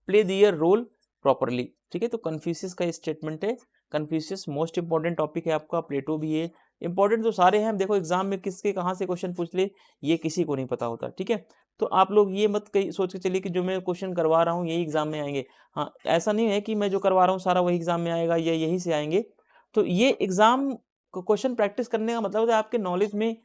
Speaker 1: play their role properly। ठीक है, तो कन्फ्यूशियस का स्टेटमेंट है। कन्फ्यूशियस मोस्ट इंपॉर्टेंट टॉपिक है आपका, प्लेटो भी है। इंपॉर्टेंट तो सारे हैं, देखो एग्जाम में किसके कहाँ से क्वेश्चन पूछ ले ये किसी को नहीं पता होता। ठीक है, तो आप लोग ये मत कहीं सोच के चलिए कि जो मैं क्वेश्चन करवा रहा हूँ यही एग्जाम में आएंगे। हाँ, ऐसा नहीं है कि मैं जो करवा रहा हूँ सारा वही एग्जाम में आएगा या यहीं से आएंगे। तो ये एग्जाम क्वेश्चन प्रैक्टिस करने का मतलब है आपके नॉलेज में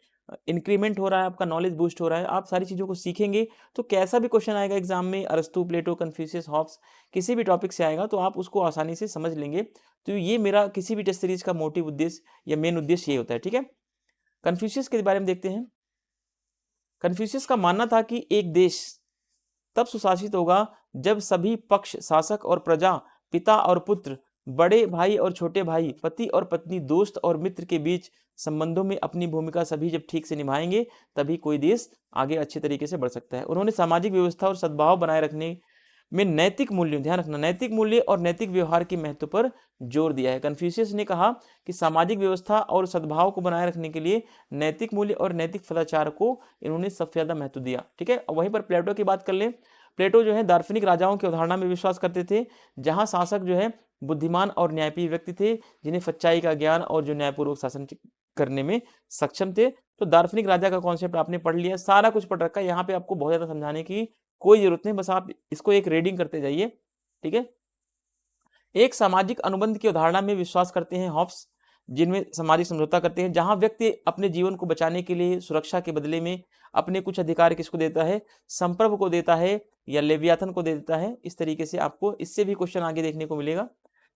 Speaker 1: इंक्रीमेंट हो रहा है, आपका नॉलेज बूस्ट हो रहा है, आप सारी चीज़ों को सीखेंगे तो कैसा भी क्वेश्चन आएगा एग्जाम में, अरस्तु, प्लेटो, कन्फ्यूशियस, हॉब्स, किसी भी टॉपिक से आएगा तो आप उसको आसानी से समझ लेंगे। तो ये मेरा किसी भी टेस्ट सीरीज का मोटिव उद्देश्य या मेन उद्देश्य ये होता है। ठीक है, कन्फ्यूशियस के बारे में देखते हैं। कन्फ्यूशियस का मानना था कि एक देश तब सुशासित होगा जब सभी पक्ष, शासक और प्रजा, पिता और पुत्र, बड़े भाई और छोटे भाई, पति और पत्नी, दोस्त और मित्र के बीच संबंधों में अपनी भूमिका सभी जब ठीक से निभाएंगे तभी कोई देश आगे अच्छे तरीके से बढ़ सकता है। उन्होंने सामाजिक व्यवस्था और सद्भाव बनाए रखने में नैतिक मूल्यों, ध्यान रखना, नैतिक मूल्य और नैतिक व्यवहार के महत्व पर जोर दिया है। कन्फ्यूशियस ने कहा कि सामाजिक व्यवस्था और सद्भाव को बनाए रखने के लिए नैतिक मूल्य और नैतिक सदाचार को इन्होंने सबसे ज्यादा महत्व दिया। ठीक है, वहीं पर प्लेटो की बात कर ले। प्लेटो जो है दार्शनिक राजाओं की अवधारणा में विश्वास करते थे, जहां शासक जो है बुद्धिमान और न्यायप्रिय व्यक्ति थे, जिन्हें सच्चाई का ज्ञान और जो न्यायपूर्वक शासन करने में सक्षम थे। तो दार्शनिक राजा का कॉन्सेप्ट आपने पढ़ लिया, सारा कुछ पढ़ रखा है, यहाँ पे आपको बहुत ज्यादा समझाने की कोई जरूरत नहीं, बस आप इसको एक रीडिंग करते जाइए। ठीक है, एक सामाजिक अनुबंध की अवधारणा में विश्वास करते हैं हॉब्स, जिनमें सामाजिक समझौता करते हैं, जहां व्यक्ति अपने जीवन को बचाने के लिए सुरक्षा के बदले में अपने कुछ अधिकार किसको देता है? संप्रभु को देता है या लेवियाथन को दे देता है। इस तरीके से आपको इससे भी क्वेश्चन आगे देखने को मिलेगा।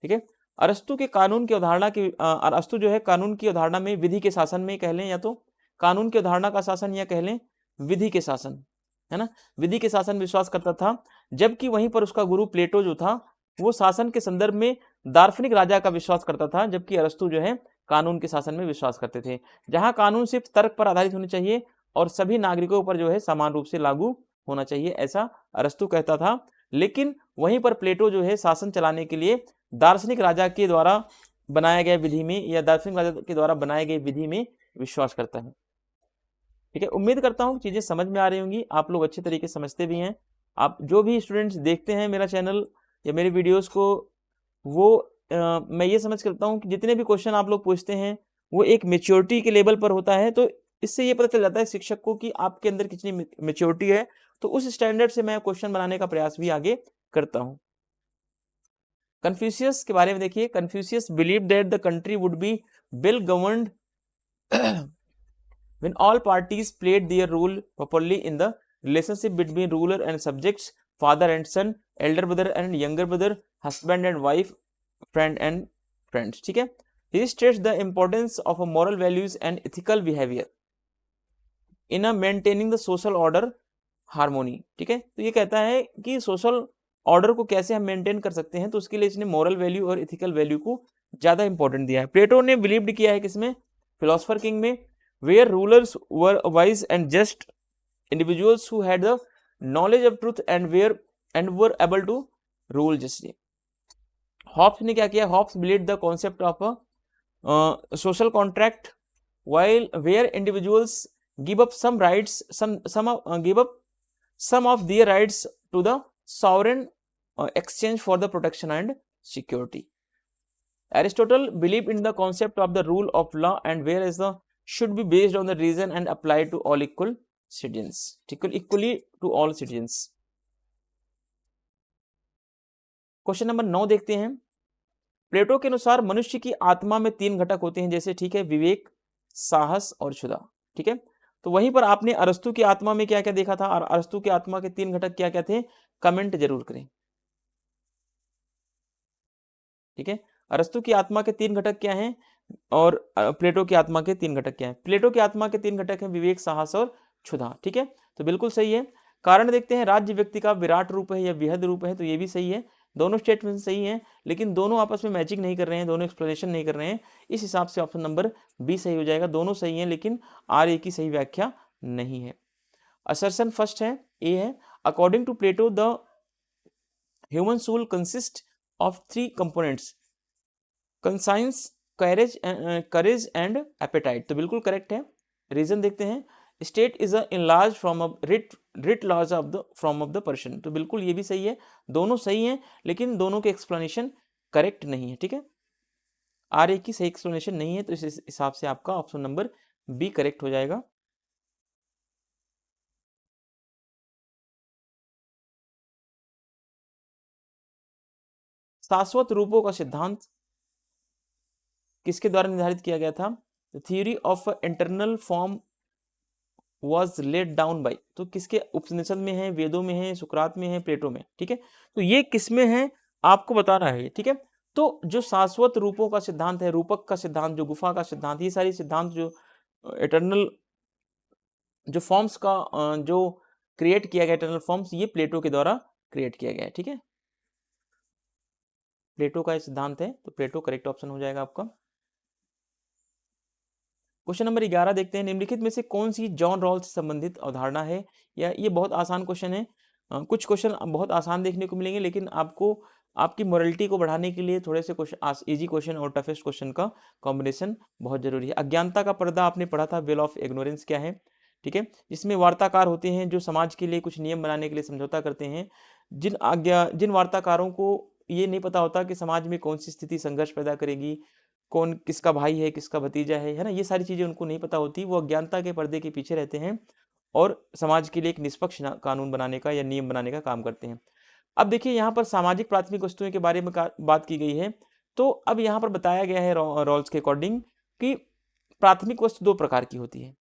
Speaker 1: ठीक है, अरस्तु के कानून की अवधारणा की, अरस्तु जो है कानून की अवधारणा में विधि के शासन में कह लें, या तो कानून की अवधारणा का शासन या कह लें विधि के शासन, है ना, विधि के शासन विश्वास करता था। जबकि वहीं पर उसका गुरु प्लेटो जो था वो शासन के संदर्भ में दार्शनिक राजा का विश्वास करता था, जबकि अरस्तु जो है कानून के शासन में विश्वास करते थे, जहां कानून सिर्फ तर्क पर आधारित होनी चाहिए और सभी नागरिकों पर जो है समान रूप से लागू होना चाहिए, ऐसा अरस्तु कहता था। लेकिन वहीं पर प्लेटो जो है शासन चलाने के लिए दार्शनिक राजा के द्वारा बनाए गए विधि में या दार्शनिक राजा के द्वारा बनाए गए विधि में विश्वास करता है। ठीक है, उम्मीद करता हूँ चीजें समझ में आ रही होंगी, आप लोग अच्छे तरीके से समझते भी हैं। आप जो भी स्टूडेंट्स देखते हैं मेरा चैनल या मेरे वीडियोस को, वो मैं ये समझ करता हूँ कि जितने भी क्वेश्चन आप लोग पूछते हैं वो एक मेच्योरिटी के लेवल पर होता है। तो इससे ये पता चल जाता है शिक्षक को कि आपके अंदर कितनी मेच्योरिटी है, तो उस स्टैंडर्ड से मैं क्वेश्चन बनाने का प्रयास भी आगे करता हूँ। कन्फ्यूशियस के बारे में देखिए। Confucius believe that the country would be well governed when all parties played their role properly in the relationship between ruler and subjects, father and son, elder brother and younger brother, husband and wife, friend and friends, ठीक है। He states the importance of a moral values and ethical behaviour in a maintaining the social order harmony, ठीक है। तो ये कहता है कि social order को कैसे हम मेंटेन कर सकते हैं, तो उसके लिए इसने मॉरल वैल्यू और इथिकल वैल्यू को ज्यादा इंपॉर्टेंट दिया है। प्लेटो ने बिलीव्ड किया है किसमें, फिलोसफर किंग में, where rulers were wise and just individuals who had the knowledge of truth and were able to rule justly. Hobbes ने क्या किया, Hobbes believed the concept of a social contract while where individuals give up some rights give up some of their rights to the sovereign exchange for the protection and security. Aristotle believed in the concept of the rule of law and whereas the should be based on the reason and applied to all equal citizens, equally to all citizens. Question number 9 देखते हैं। प्लेटो के अनुसार मनुष्य की आत्मा में 3 घटक होते हैं, जैसे ठीक है विवेक, साहस और क्षुधा, ठीक है। तो वहीं पर आपने अरस्तु की आत्मा में क्या क्या देखा था और अरस्तु की आत्मा के 3 घटक क्या क्या थे, कमेंट जरूर करें, ठीक है। अरस्तु की आत्मा के 3 घटक क्या हैं और प्लेटो की आत्मा के 3 घटक क्या हैं। प्लेटो की आत्मा के 3 घटक हैं विवेक, साहस और क्षुधा, ठीक है। तो बिल्कुल सही है। कारण देखते हैं, राज्य व्यक्ति का विराट रूप है या विहद रूप है, तो ये भी सही है। दोनों स्टेटमेंट सही हैं, लेकिन दोनों आपस में मैचिंग नहीं कर रहे हैं, दोनों एक्सप्लेनेशन नहीं कर रहे हैं। इस हिसाब से ऑप्शन नंबर बी सही हो जाएगा। दोनों सही हैं लेकिन आर ए की सही व्याख्या नहीं है। असर्शन फर्स्ट है, ए है। According to Plato the human soul consist of 3 components, conscience, courage and appetite, तो बिल्कुल करेक्ट है। रीजन देखते हैं, state is a enlarge from a writ laws of the from of the person, तो बिल्कुल ये भी सही है। दोनों सही हैं लेकिन दोनों के एक्सप्लेनेशन करेक्ट नहीं है, ठीक है। आर ए की सही एक्सप्लेनेशन नहीं है, तो इस हिसाब से आपका ऑप्शन नंबर बी करेक्ट हो जाएगा। शाश्वत रूपों का सिद्धांत किसके द्वारा निर्धारित किया गया था, theory of internal form was laid down by, तो किसके उपनिषद में है, वेदों में है, सुकरात में है, प्लेटो में, ठीक है। तो ये किसमें है आपको बताना है, ठीक है। तो जो शाश्वत रूपों का सिद्धांत है, रूपक का सिद्धांत, जो गुफा का सिद्धांत, ये सारी सिद्धांत जो इटर्नल जो फॉर्म्स का जो क्रिएट किया गया, इटर्नल फॉर्म्स, ये प्लेटो के द्वारा क्रिएट किया गया है, ठीक है। प्लेटो का सिद्धांत है, तो प्लेटो करेक्ट ऑप्शन हो जाएगा आपका। क्वेश्चन नंबर 11 देखते हैं, निम्नलिखित में से कौन सी जॉन रॉल्स से संबंधित अवधारणा है, या ये बहुत आसान क्वेश्चन है। कुछ क्वेश्चन बहुत आसान देखने को मिलेंगे लेकिन आपको आपकी मोरलिटी को बढ़ाने के लिए थोड़े से क्वेश्चन, इजी क्वेश्चन और टफेस्ट क्वेश्चन का कॉम्बिनेशन बहुत जरूरी है। अज्ञानता का पर्दा आपने पढ़ा था, वेल ऑफ इग्नोरेंस क्या है, ठीक है। जिसमें वार्ताकार होते हैं जो समाज के लिए कुछ नियम बनाने के लिए समझौता करते हैं। जिन वार्ताकारों को ये नहीं पता होता कि समाज में कौन सी स्थिति संघर्ष पैदा करेगी, कौन किसका भाई है, किसका भतीजा है ना, ये सारी चीजें उनको नहीं पता होती। वो अज्ञानता के पर्दे के पीछे रहते हैं और समाज के लिए एक निष्पक्ष कानून बनाने का या नियम बनाने का काम करते हैं। अब देखिए यहाँ पर सामाजिक प्राथमिक वस्तुओं के बारे में बात की गई है। तो अब यहाँ पर बताया गया है रॉल्स के अकॉर्डिंग कि प्राथमिक वस्तु 2 प्रकार की होती है।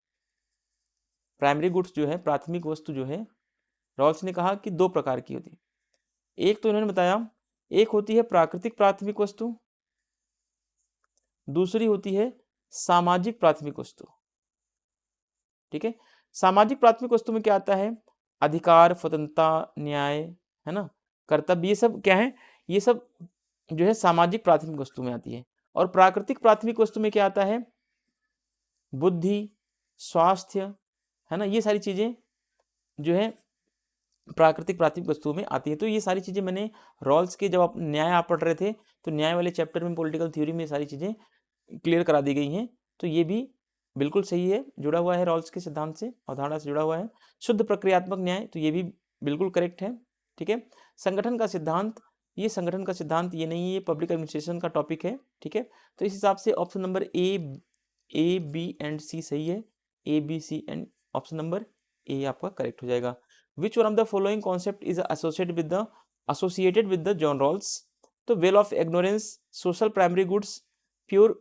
Speaker 1: प्राइमरी गुड्स जो है, प्राथमिक वस्तु जो है, रॉल्स ने कहा कि 2 प्रकार की होती है। एक तो इन्होंने बताया, एक होती है प्राकृतिक प्राथमिक वस्तु, दूसरी होती है सामाजिक प्राथमिक वस्तु, ठीक है। सामाजिक प्राथमिक वस्तु में क्या आता है, अधिकार, स्वतंत्रता, न्याय, है ना, कर्तव्य, ये सब क्या है, ये सब जो है सामाजिक प्राथमिक वस्तु में आती है। और प्राकृतिक प्राथमिक वस्तु में क्या आता है, बुद्धि, स्वास्थ्य, है ना, ये सारी चीजें जो है प्राकृतिक प्राथमिक वस्तुओं में आती है। तो ये सारी चीजें मैंने रॉल्स के, जब आप न्याय आप पढ़ रहे थे तो न्याय वाले चैप्टर में, पॉलिटिकल थ्योरी में सारी चीजें क्लियर करा दी गई हैं। तो ये भी बिल्कुल सही है, जुड़ा हुआ है रॉल्स के सिद्धांत से, अवधारणा से जुड़ा हुआ है। शुद्ध प्रक्रियात्मक न्याय, तो ये भी बिल्कुल करेक्ट है, ठीक है। संगठन का सिद्धांत, ये संगठन का सिद्धांत ये नहीं है, ये पब्लिक एडमिनिस्ट्रेशन का टॉपिक है, ठीक है। तो इस हिसाब से option number A B and C सही है, A B C and option number A आपका करेक्ट हो जाएगा। Which one of the following concept is associated with the John Rawls? तो veil of ignorance, social primary goods, pure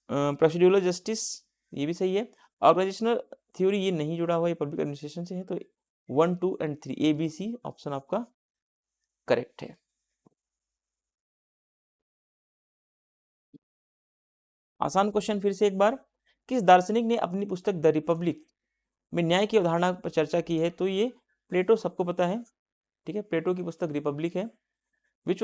Speaker 1: procedural justice, ये भी सही है। ऑर्गेनाइजेशनल थ्योरी ये नहीं जुड़ा हुआ, ये पब्लिक एडमिनिस्ट्रेशन से है। तो 1, 2 and 3 A B C option आपका करेक्ट है। आसान क्वेश्चन फिर से एक बार, किस दार्शनिक ने अपनी पुस्तक द रिपब्लिक में न्याय की अवधारणा पर चर्चा की है? तो ये प्लेटो, सबको पता है, ठीक है, प्लेटो की पुस्तक रिपब्लिक है। Which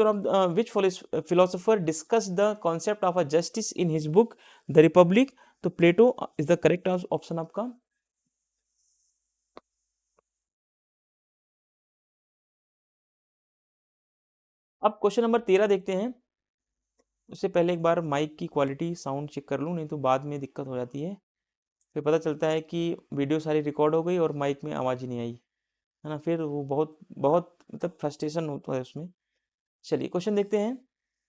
Speaker 1: philosopher discuss the concept of a justice in his book the Republic? तो Plato is the correct option आपका। अब क्वेश्चन नंबर 13 देखते हैं। उससे पहले एक बार माइक की क्वालिटी साउंड चेक कर लूँ, नहीं तो बाद में दिक्कत हो जाती है, फिर पता चलता है कि वीडियो सारी रिकॉर्ड हो गई और माइक में आवाज़ ही नहीं आई, है ना, फिर वो बहुत बहुत मतलब फ्रस्ट्रेशन होता है उसमें। चलिए क्वेश्चन देखते हैं।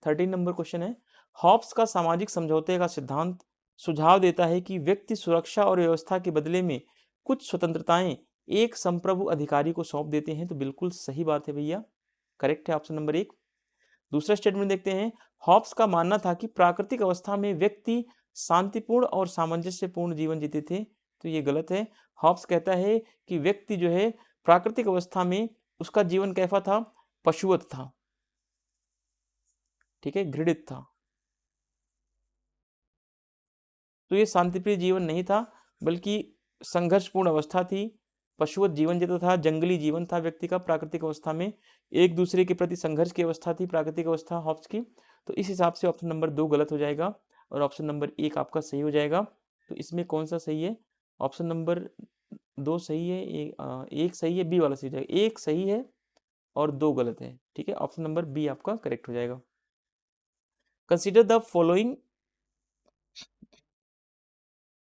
Speaker 1: 13 नंबर क्वेश्चन है, हॉब्स का सामाजिक समझौते का सिद्धांत सुझाव देता है कि व्यक्ति सुरक्षा और व्यवस्था के बदले में कुछ स्वतंत्रताएं एक संप्रभु अधिकारी को सौंप देते हैं। तो बिल्कुल सही बात है भैया, करेक्ट है ऑप्शन नंबर 1। दूसरा स्टेटमेंट देखते हैं, हॉब्स का मानना था कि प्राकृतिक अवस्था में व्यक्ति शांतिपूर्ण और सामंजस्यपूर्ण जीवन जीते थे। तो ये गलत है। हॉब्स कहता है कि व्यक्ति जो है प्राकृतिक अवस्था में उसका जीवन कैसा था? पशुवत था, ठीक है, घृणित था। तो ये शांतिप्रिय जीवन नहीं था, बल्कि संघर्षपूर्ण अवस्था थी, पशुवत जीवन जीता था, जंगली जीवन था व्यक्ति का प्राकृतिक अवस्था में, एक दूसरे के प्रति संघर्ष की अवस्था थी प्राकृतिक अवस्था हॉब्स की। तो इस हिसाब से ऑप्शन नंबर 2 गलत हो जाएगा और ऑप्शन नंबर 1 आपका सही हो जाएगा। तो इसमें कौन सा सही है? ऑप्शन नंबर 2 सही है, एक सही है, बी वाला सही जाएगा, एक सही है और 2 गलत है, ठीक है, ऑप्शन नंबर बी आपका करेक्ट हो जाएगा। Consider the following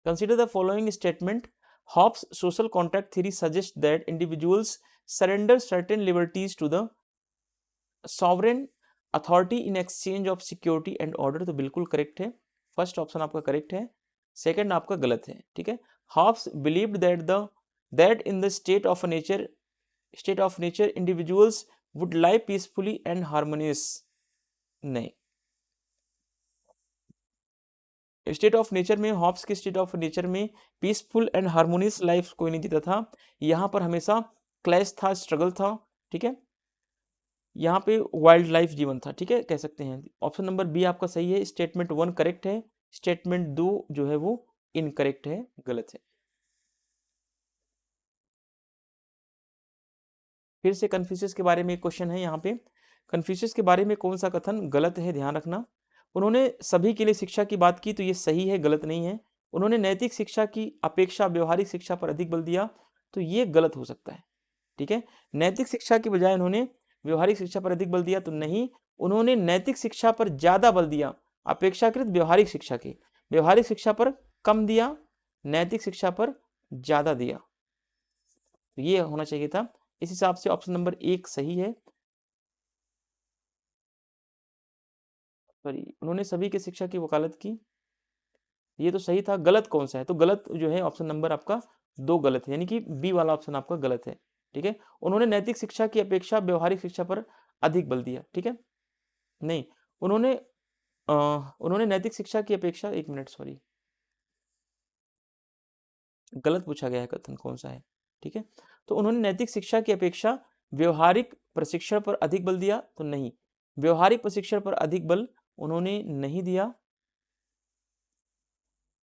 Speaker 1: Consider the following statement. Hobbes' social contract theory suggests that individuals surrender certain liberties to the sovereign authority in exchange of security and order. तो बिल्कुल correct है, first option आपका correct है, second आपका गलत है, ठीक है। Hobbes believed that in the state of nature individuals would live peacefully and harmonious. नहीं, स्टेट ऑफ नेचर में, हॉब्स के स्टेट ऑफ नेचर में पीसफुल एंड हार्मोनियस लाइफ कोई नहीं जीता था, यहाँ पर हमेशा क्लैश था, स्ट्रगल था, ठीक है, यहाँ पे वाइल्ड लाइफ जीवन था, ठीक है, कह सकते हैं। ऑप्शन नंबर बी आपका सही है, स्टेटमेंट 1 करेक्ट है, स्टेटमेंट 2 जो है वो इनकरेक्ट है, गलत है। फिर से कन्फ्यूशियस के बारे में एक क्वेश्चन है यहाँ पे। कन्फ्यूशियस के बारे में कौन सा कथन गलत है, ध्यान रखना। उन्होंने सभी के लिए शिक्षा की बात की, तो ये सही है, गलत नहीं है। उन्होंने नैतिक शिक्षा की अपेक्षा व्यवहारिक शिक्षा पर अधिक बल दिया, तो ये गलत हो सकता है, ठीक है। नैतिक शिक्षा की बजाय उन्होंने व्यवहारिक शिक्षा पर अधिक बल दिया, तो नहीं, उन्होंने नैतिक शिक्षा पर ज्यादा बल दिया अपेक्षाकृत व्यवहारिक शिक्षा के। व्यवहारिक शिक्षा पर कम दिया, नैतिक शिक्षा पर ज्यादा दिया, तो ये होना चाहिए था। इस हिसाब से ऑप्शन नंबर 1 सही है। सॉरी, उन्होंने सभी की शिक्षा की वकालत की, ये तो सही था। गलत कौन सा है? तो गलत जो है ऑप्शन नंबर आपका 2 गलत है, यानी कि बी वाला ऑप्शन आपका गलत है, ठीक है। उन्होंने नैतिक शिक्षा की अपेक्षा व्यवहारिक शिक्षा पर अधिक बल दिया, ठीक है। नहीं, उन्होंने उन्होंने नैतिक शिक्षा की अपेक्षा, एक मिनट सॉरी, गलत पूछा गया है कथन कौन सा है, ठीक है। तो उन्होंने नैतिक शिक्षा की अपेक्षा व्यवहारिक प्रशिक्षण पर अधिक बल दिया, तो नहीं, व्यवहारिक प्रशिक्षण पर अधिक बल उन्होंने नहीं दिया।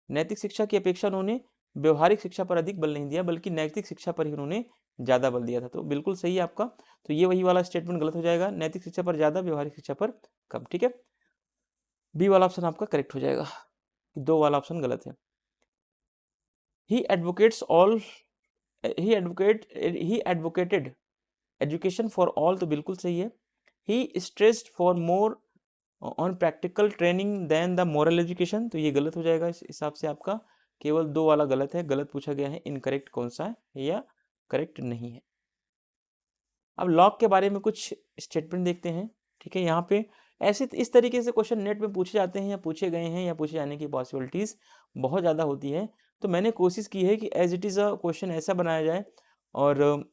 Speaker 1: नैतिक शिक्षा की अपेक्षा उन्होंने व्यवहारिक शिक्षा पर अधिक बल नहीं दिया, बल्कि नैतिक शिक्षा पर ही उन्होंने ज्यादा बल दिया था। तो बिल्कुल सही है आपका। तो ये वही वाला स्टेटमेंट गलत हो जाएगा, नैतिक शिक्षा पर ज्यादा, व्यवहारिक शिक्षा पर कम, ठीक है। बी वाला ऑप्शन आपका करेक्ट हो जाएगा, 2 वाला ऑप्शन गलत है। He advocates all he advocated education for all, तो बिल्कुल सही है। He stressed for more on practical training than the moral education, तो ये गलत हो जाएगा इस हिसाब से आपका। केवल 2 वाला गलत है, गलत पूछा गया है, इनकरेक्ट कौन सा है या करेक्ट नहीं है। अब लॉग के बारे में कुछ स्टेटमेंट देखते हैं, ठीक है। यहाँ पे ऐसे इस तरीके से क्वेश्चन नेट में पूछे जाते हैं या पूछे गए हैं या पूछे जाने की पॉसिबिलिटीज बहुत ज़्यादा होती है। तो मैंने कोशिश की है कि as it is a question ऐसा बनाया जाए। और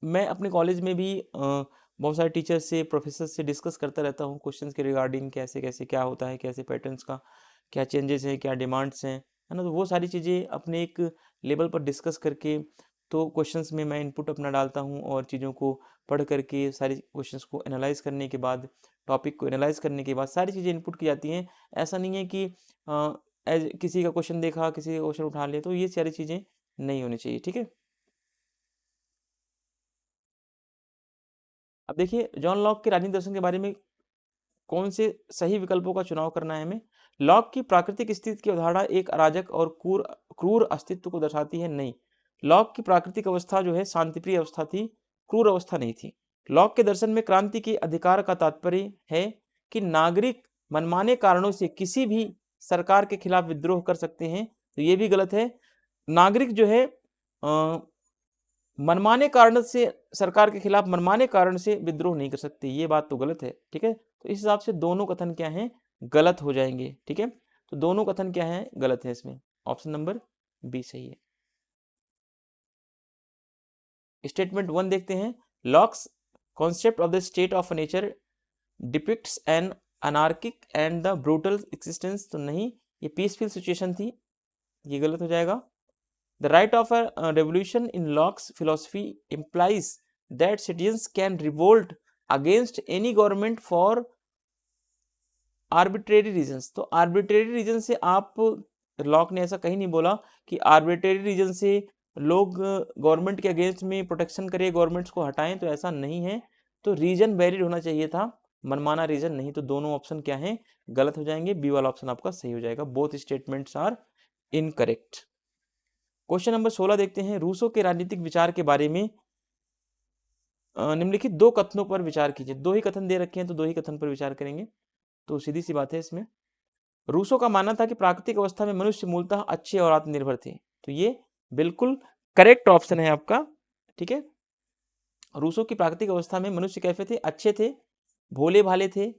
Speaker 1: मैं अपने कॉलेज में भी बहुत सारे टीचर से, प्रोफेसर से डिस्कस करता रहता हूँ क्वेश्चन के रिगार्डिंग, कैसे कैसे क्या होता है, कैसे पैटर्न्स का क्या चेंजेस हैं, क्या डिमांड्स हैं, है ना। तो वो सारी चीज़ें अपने एक लेवल पर डिस्कस करके तो क्वेश्चंस में मैं इनपुट अपना डालता हूँ और चीज़ों को पढ़ करके सारी क्वेश्चंस को एनालाइज करने के बाद, टॉपिक को एनालाइज करने के बाद सारी चीज़ें इनपुट की जाती हैं। ऐसा नहीं है कि एज किसी का क्वेश्चन देखा, किसी का क्वेश्चन उठा लिया, तो ये सारी चीज़ें नहीं होनी चाहिए। ठीक है, अब देखिए जॉन लॉक के राजनीतिक दर्शन के बारे में कौन से सही विकल्पों का चुनाव करना है हमें। लॉक की प्राकृतिक स्थिति की अवधारणा एक अराजक और क्रूर अस्तित्व को दर्शाती है, नहीं। लॉक की प्राकृतिक अवस्था जो है शांतिप्रिय अवस्था थी, क्रूर अवस्था नहीं थी। लॉक के दर्शन में क्रांति के अधिकार का तात्पर्य है कि नागरिक मनमाने कारणों से किसी भी सरकार के खिलाफ विद्रोह कर सकते हैं, तो ये भी गलत है। नागरिक जो है मनमाने कारण से सरकार के खिलाफ मनमाने कारण से विद्रोह नहीं कर सकते, ये बात तो गलत है। ठीक है, तो इस हिसाब से दोनों कथन क्या हैं, गलत हो जाएंगे। ठीक है, तो दोनों कथन क्या हैं, गलत है। इसमें ऑप्शन नंबर बी सही है। स्टेटमेंट 1 देखते हैं। Locke's concept of the state of nature depicts an anarchic and the brutal existence, तो नहीं, ये पीसफुल सिचुएशन थी, ये गलत हो जाएगा। The right of a revolution in Locke's philosophy implies that citizens can revolt against any government for arbitrary reasons. तो arbitrary reason से आप, लॉक ने ऐसा कहीं नहीं बोला कि arbitrary reason से लोग गवर्नमेंट के अगेंस्ट में प्रोटेक्शन करें, गवर्नमेंट्स को हटाएं, तो ऐसा नहीं है। तो रीजन वैलिड होना चाहिए था, मनमाना रीजन नहीं। तो दोनों ऑप्शन क्या हैं, गलत हो जाएंगे। बी वाला ऑप्शन आपका सही हो जाएगा। Both statements are incorrect. Question number 16 देखते हैं। रूसो के राजनीतिक विचार के बारे में निम्नलिखित दो कथनों पर विचार कीजिए। दो ही कथन दे रखे हैं, तो दो ही कथन पर विचार करेंगे, तो सीधी सी बात है इसमें। रूसो का मानना था कि प्राकृतिक अवस्था में मनुष्य मूलतः अच्छे और आत्मनिर्भर थे, तो ये बिल्कुल करेक्ट ऑप्शन है आपका। ठीक है, रूसो की प्राकृतिक अवस्था में मनुष्य कैसे थे, अच्छे थे, भोले भाले थे।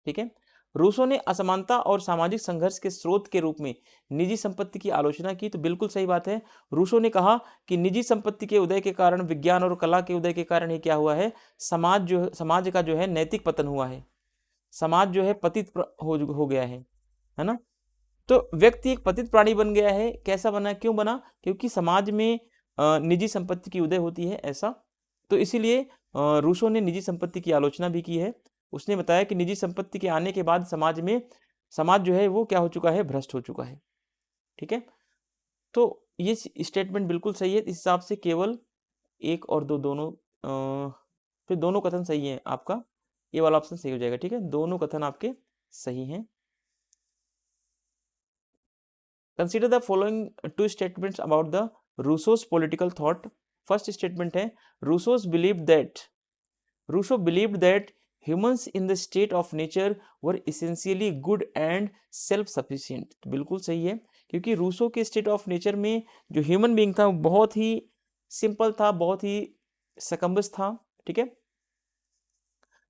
Speaker 1: ठीक है, रूसो ने असमानता और सामाजिक संघर्ष के स्रोत के रूप में निजी संपत्ति की आलोचना की, तो बिल्कुल सही बात है। रूसो ने कहा कि निजी संपत्ति के उदय के कारण, विज्ञान और कला के उदय के कारण ही क्या हुआ है, समाज का जो है नैतिक पतन हुआ है, समाज जो है पतित हो गया है ना। तो व्यक्ति एक पतित प्राणी बन गया है। कैसा बना, क्यों बना, क्योंकि समाज में निजी संपत्ति की उदय होती है, ऐसा। तो इसीलिए रूसो ने निजी संपत्ति की आलोचना भी की है। उसने बताया कि निजी संपत्ति के आने के बाद समाज जो है वो क्या हो चुका है, भ्रष्ट हो चुका है। ठीक है, तो ये स्टेटमेंट बिल्कुल सही है। इस हिसाब से केवल एक और दो दोनों फिर दोनों कथन सही है आपका, ये वाला ऑप्शन सही हो जाएगा। ठीक है, दोनों कथन आपके सही हैं। Consider the following two statements about the Rousseau's political thought. First statement है, Rousseau believed that humans in the state of nature were essentially good and self sufficient। तो बिल्कुल सही है, क्योंकि रूसो के स्टेट ऑफ नेचर में जो human being था वो बहुत ही सिंपल था, बहुत ही सकम्बस था। ठीक है,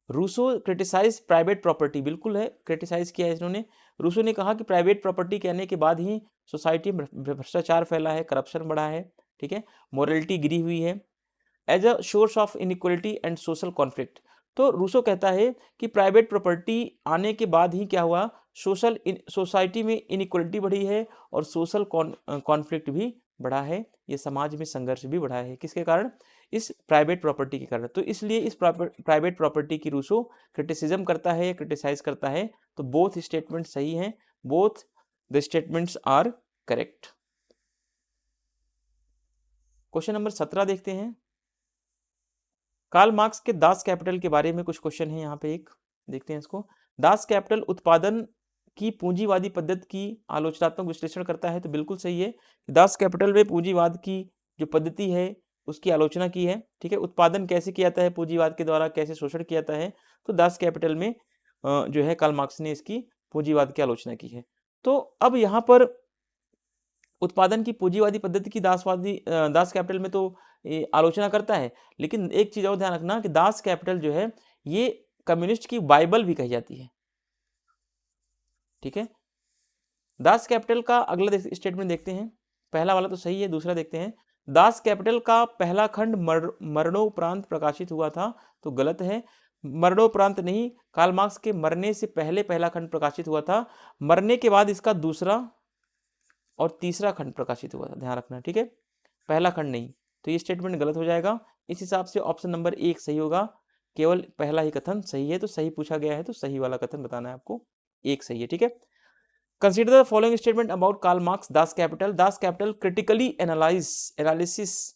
Speaker 1: रूसो क्रिटिसाइज प्राइवेट प्रॉपर्टी, बिल्कुल है, क्रिटिसाइज किया है इन्होंने। रूसो ने कहा कि प्राइवेट प्रॉपर्टी के आने के बाद ही सोसाइटी में भ्रष्टाचार फैला है, करप्शन बढ़ा है। ठीक है, मोरलिटी गिरी हुई है, as a source of inequality and social conflict. तो रूसो कहता है कि प्राइवेट प्रॉपर्टी आने के बाद ही क्या हुआ, सोसाइटी में इनइक्वलिटी बढ़ी है और सोशल कॉन्फ्लिक्ट भी बढ़ा है, ये समाज में संघर्ष भी बढ़ा है। किसके कारण, इस प्राइवेट प्रॉपर्टी के कारण। तो इसलिए इस प्राइवेट प्रॉपर्टी की रूसो क्रिटिसिज्म करता है, क्रिटिसाइज करता है। तो बोथ स्टेटमेंट सही हैं, both the statements are correct. Question number 17 देखते हैं। कार्ल मार्क्स के दास कैपिटल के बारे में कुछ क्वेश्चन है यहाँ पे, एक देखते हैं इसको। दास कैपिटल उत्पादन की पूंजीवादी पद्धति की आलोचनात्मक विश्लेषण करता है, तो बिल्कुल सही है। दास कैपिटल में पूंजीवाद की जो पद्धति है उसकी आलोचना की है। ठीक है, उत्पादन कैसे किया जाता है पूंजीवाद के द्वारा, कैसे शोषण किया जाता है, तो दास कैपिटल में जो है कार्ल मार्क्स ने इसकी पूंजीवाद की आलोचना की है। तो अब यहाँ पर उत्पादन की पूंजीवादी पद्धति की दास कैपिटल में तो आलोचना करता है, लेकिन एक चीज और ध्यान रखना कि दास कैपिटल जो है ये कम्युनिस्ट की बाइबल भी कही जाती है। ठीक है, दास कैपिटल का अगला स्टेटमेंट देखते हैं। पहला वाला तो सही है, दूसरा देखते हैं। दास कैपिटल का पहला खंड मरणोपरांत प्रकाशित हुआ था, तो गलत है। मरणोपरांत नहीं, कार्ल मार्क्स के मरने से पहले पहला खंड प्रकाशित हुआ था। मरने के बाद इसका दूसरा और तीसरा खंड प्रकाशित हुआ था, ध्यान रखना, ठीक है, पहला खंड नहीं। तो ये स्टेटमेंट गलत हो जाएगा। इस हिसाब से ऑप्शन नंबर 1 सही होगा, केवल पहला ही कथन सही है। तो सही पूछा गया है तो सही वाला कथन बताना है आपको, 1 सही है, ठीक है। Consider the following statement about Karl Marx, Das Kapital. Das Kapital critically analysis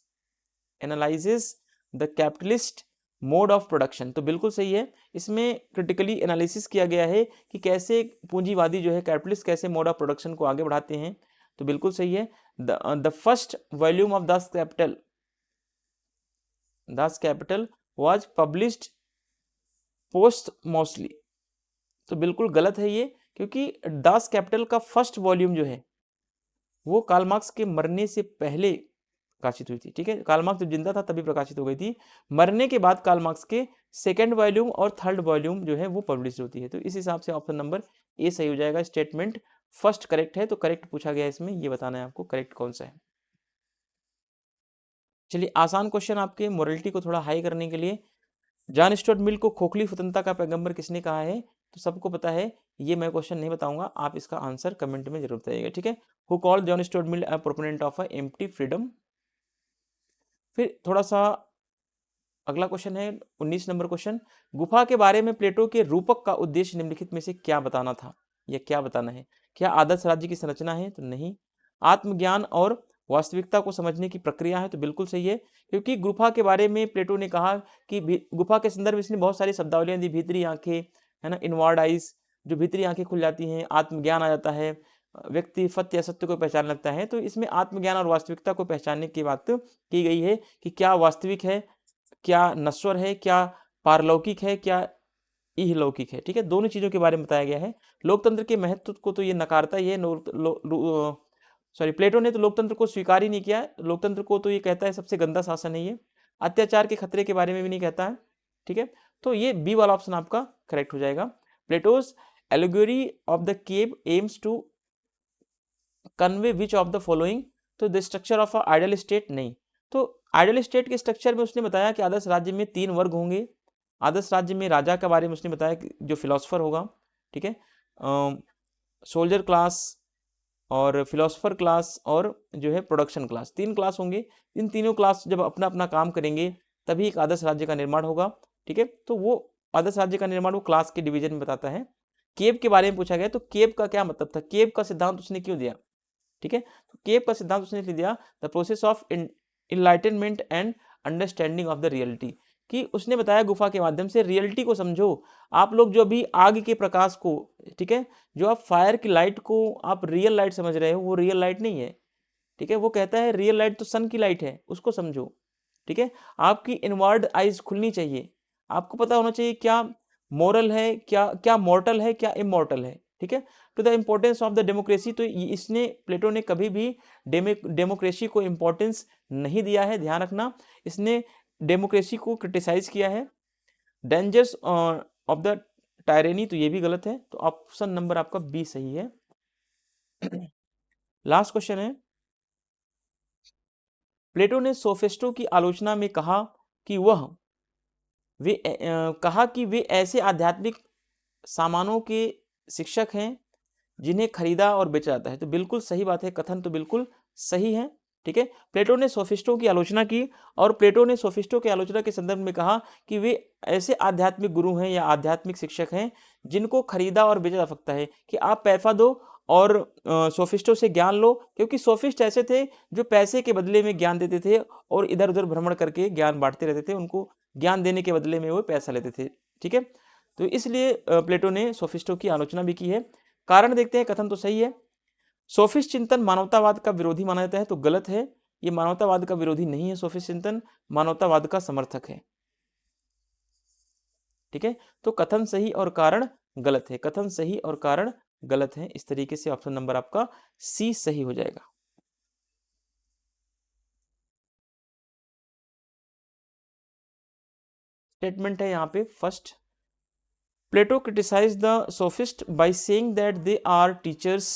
Speaker 1: the capitalist mode of production. तो बिल्कुल सही है, इसमें क्रिटिकली एनालिसिस किया गया है कि कैसे पूंजीवादी जो है कैपिटलिस्ट कैसे मोड ऑफ प्रोडक्शन को आगे बढ़ाते हैं। तो बिल्कुल सही है। The first volume of Das Kapital was published posthumously. तो बिल्कुल गलत है ये, क्योंकि दास कैपिटल का फर्स्ट वॉल्यूम जो है वो कार्ल मार्क्स के मरने से पहले प्रकाशित हुई थी, ठीक है। कार्ल मार्क्स जब जिंदा था तभी प्रकाशित हो गई थी। मरने के बाद कार्ल मार्क्स के सेकंड वॉल्यूम और थर्ड वॉल्यूम जो है वो पब्लिश होती है। तो इस हिसाब से ऑप्शन नंबर ए सही हो जाएगा। स्टेटमेंट फर्स्ट करेक्ट है, तो करेक्ट पूछा गया है इसमें, ये बताना है आपको करेक्ट कौन सा है। चलिए आसान क्वेश्चन आपके मोरलिटी को थोड़ा हाई करने के लिए, जॉन स्टुअर्ट मिल को खोखली स्वतंत्रता का पैगंबर किसने कहा है? तो सबको पता है, ये मैं क्वेश्चन नहीं बताऊंगा, आप इसका आंसर कमेंट में जरूर बताइएगा, ठीक है। Who called John Stuart Mill a proponent of a empty freedom. फिर थोड़ा सा अगला क्वेश्चन है 19 नंबर क्वेश्चन, गुफा के बारे में प्लेटो के रूपक का उद्देश्य निम्नलिखित में से क्या बताना था, या क्या बताना है? क्या आदर्श राज्य की संरचना है? तो नहीं। आत्मज्ञान और वास्तविकता को समझने की प्रक्रिया है? तो बिल्कुल सही है, क्योंकि गुफा के बारे में प्लेटो ने कहा कि गुफा के संदर्भ में इसने बहुत सारी शब्दावलियां दी, भीतरी आंखें, है ना, इनवर्ड आइज, जो भीतरी आंखें खुल जाती हैं, आत्मज्ञान आ जाता है, व्यक्ति सत्य असत्य को पहचान लगता है। तो इसमें आत्मज्ञान और वास्तविकता को पहचानने की बात की गई है कि क्या वास्तविक है, क्या नश्वर है, क्या पारलौकिक है, क्या इहलौकिक है, ठीक है। दोनों चीजों के बारे में बताया गया है। लोकतंत्र के महत्व को तो ये नकारता ही है, प्लेटो ने तो लोकतंत्र को स्वीकार ही नहीं किया। लोकतंत्र को तो ये कहता है सबसे गंदा शासन है ये, अत्याचार के खतरे के बारे में भी नहीं कहता है, ठीक है। तो ये बी वाला ऑप्शन आपका करेक्ट हो जाएगा। Plato's allegory of the cave aims to convey which of the following. तो the structure of a ideal state, नहीं। तो आइडियल स्टेट के स्ट्रक्चर में उसने बताया कि आदर्श राज्य में 3 वर्ग होंगे। आदर्श राज्य में राजा के बारे में उसने बताया कि जो फिलोसफर होगा, ठीक है, सोल्जर क्लास और फिलोसफर क्लास और जो है प्रोडक्शन क्लास, 3 क्लास होंगे। इन तीनों क्लास जब अपना अपना काम करेंगे तभी एक आदर्श राज्य का निर्माण होगा, ठीक है। तो वो आदर्श राज्य का निर्माण वो क्लास के डिवीजन में बताता है। केव के बारे में पूछा गया, तो केव का क्या मतलब था, केव का सिद्धांत उसने क्यों दिया, ठीक है। तो केव का सिद्धांत उसने दिया the process of enlightenment and understanding of the reality, कि उसने बताया गुफा के माध्यम से रियलिटी को समझो। आप लोग जो अभी आग के प्रकाश को, ठीक है, जो आप फायर की लाइट को आप रियल लाइट समझ रहे हो, वो रियल लाइट नहीं है, ठीक है। वो कहता है रियल लाइट तो सन की लाइट है, उसको समझो, ठीक है। आपकी इनवर्ड आइज खुलनी चाहिए, आपको पता होना चाहिए क्या मोरल है, क्या क्या मॉर्टल है, क्या इमॉर्टल है, ठीक है। To the importance of the democracy, तो इसने प्लेटो ने कभी भी डेमोक्रेसी को इम्पोर्टेंस नहीं दिया है, ध्यान रखना। इसने डेमोक्रेसी को क्रिटिसाइज किया है। डेंजर्स ऑफ द टायरेनी, तो ये भी गलत है। तो ऑप्शन नंबर आपका बी सही है। लास्ट क्वेश्चन है, प्लेटो ने सोफिस्टों की आलोचना में कहा कि वे ऐसे आध्यात्मिक सामानों के शिक्षक हैं जिन्हें खरीदा और बेचा जाता है। तो बिल्कुल सही बात है, कथन तो बिल्कुल सही है, ठीक है। प्लेटो ने सोफिस्टों की आलोचना की, और प्लेटो ने सोफिस्टों की आलोचना के संदर्भ में कहा कि वे ऐसे आध्यात्मिक गुरु हैं या आध्यात्मिक शिक्षक हैं जिनको खरीदा और बेचा जा सकता है, कि आप पैसा दो और सोफिस्टों से ज्ञान लो, क्योंकि सोफिस्ट ऐसे थे जो पैसे के बदले में ज्ञान देते थे और इधर उधर भ्रमण करके ज्ञान बांटते रहते थे, उनको ज्ञान देने के बदले में वो पैसा लेते थे, ठीक है। तो इसलिए प्लेटो ने सोफिस्टों की आलोचना भी की है। कारण देखते हैं, कथन तो सही है। सोफिस्ट चिंतन मानवतावाद का विरोधी माना जाता है, तो गलत है, ये मानवतावाद का विरोधी नहीं है। सोफिस्ट चिंतन मानवतावाद का समर्थक है, ठीक है। तो कथन सही और कारण गलत है, कथन सही और कारण गलत है। इस तरीके से ऑप्शन नंबर आपका सी सही हो जाएगा। स्टेटमेंट है यहाँ पे first, Plato criticise the sophist by saying that they are teachers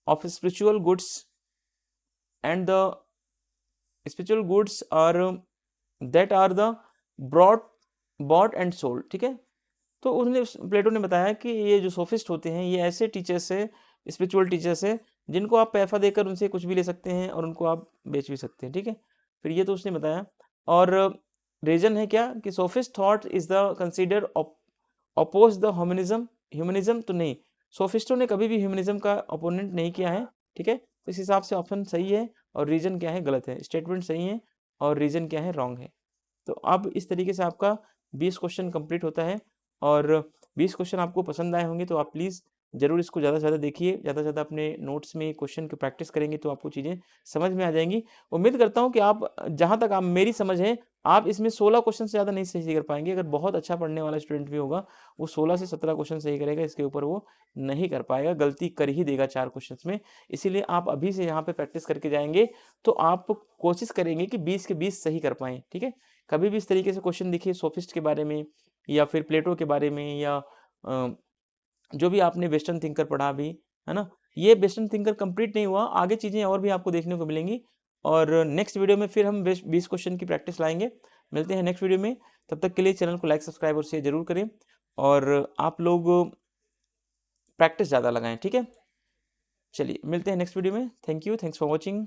Speaker 1: of spiritual goods and the spiritual goods are that are the bought and sold, ठीक है। तो उन्होंने प्लेटो ने बताया कि ये जो सोफिस्ट होते हैं ये ऐसे टीचर्स है, स्पिरिचुअल टीचर्स है जिनको आप पैसा देकर उनसे कुछ भी ले सकते हैं और उनको आप बेच भी सकते हैं, ठीक है। फिर ये तो उसने बताया। और रीजन है क्या कि sophist thought is the consider oppose the humanism. Humanism तो नहीं, सोफिस्टों ने कभी भी ह्यूमनिज्म का अपोनेंट नहीं किया है, ठीक है। तो इस हिसाब से ऑप्शन सही है और रीजन क्या है गलत है, स्टेटमेंट सही है और रीजन क्या है रॉन्ग है। तो अब इस तरीके से आपका 20 क्वेश्चन कंप्लीट होता है। और 20 क्वेश्चन आपको पसंद आए होंगे तो आप प्लीज़ ज़रूर इसको ज़्यादा से ज़्यादा देखिए, ज़्यादा से ज़्यादा अपने नोट्स में क्वेश्चन की प्रैक्टिस करेंगे तो आपको चीज़ें समझ में आ जाएंगी। उम्मीद करता हूँ कि आप, जहाँ तक आप मेरी समझ है, आप इसमें 16 क्वेश्चन से ज़्यादा नहीं सही कर पाएंगे। अगर बहुत अच्छा पढ़ने वाला स्टूडेंट भी होगा वो 16 से 17 क्वेश्चन सही करेगा, इसके ऊपर वो नहीं कर पाएगा, गलती कर ही देगा 4 क्वेश्चन में। इसीलिए आप अभी से यहाँ पे प्रैक्टिस करके जाएंगे तो आप कोशिश करेंगे कि 20 के 20 सही कर पाएँ, ठीक है। कभी भी इस तरीके से क्वेश्चन देखिए सोफिस्ट के बारे में या फिर प्लेटो के बारे में या जो भी आपने वेस्टर्न थिंकर पढ़ा अभी, है ना, ये वेस्टर्न थिंकर कंप्लीट नहीं हुआ, आगे चीज़ें और भी आपको देखने को मिलेंगी। और नेक्स्ट वीडियो में फिर हम 20 क्वेश्चन की प्रैक्टिस लाएंगे। मिलते हैं नेक्स्ट वीडियो में, तब तक के लिए चैनल को लाइक सब्सक्राइब और शेयर जरूर करें और आप लोग प्रैक्टिस ज़्यादा लगाएं, ठीक है। चलिए मिलते हैं नेक्स्ट वीडियो में। Thank you, thanks for watching.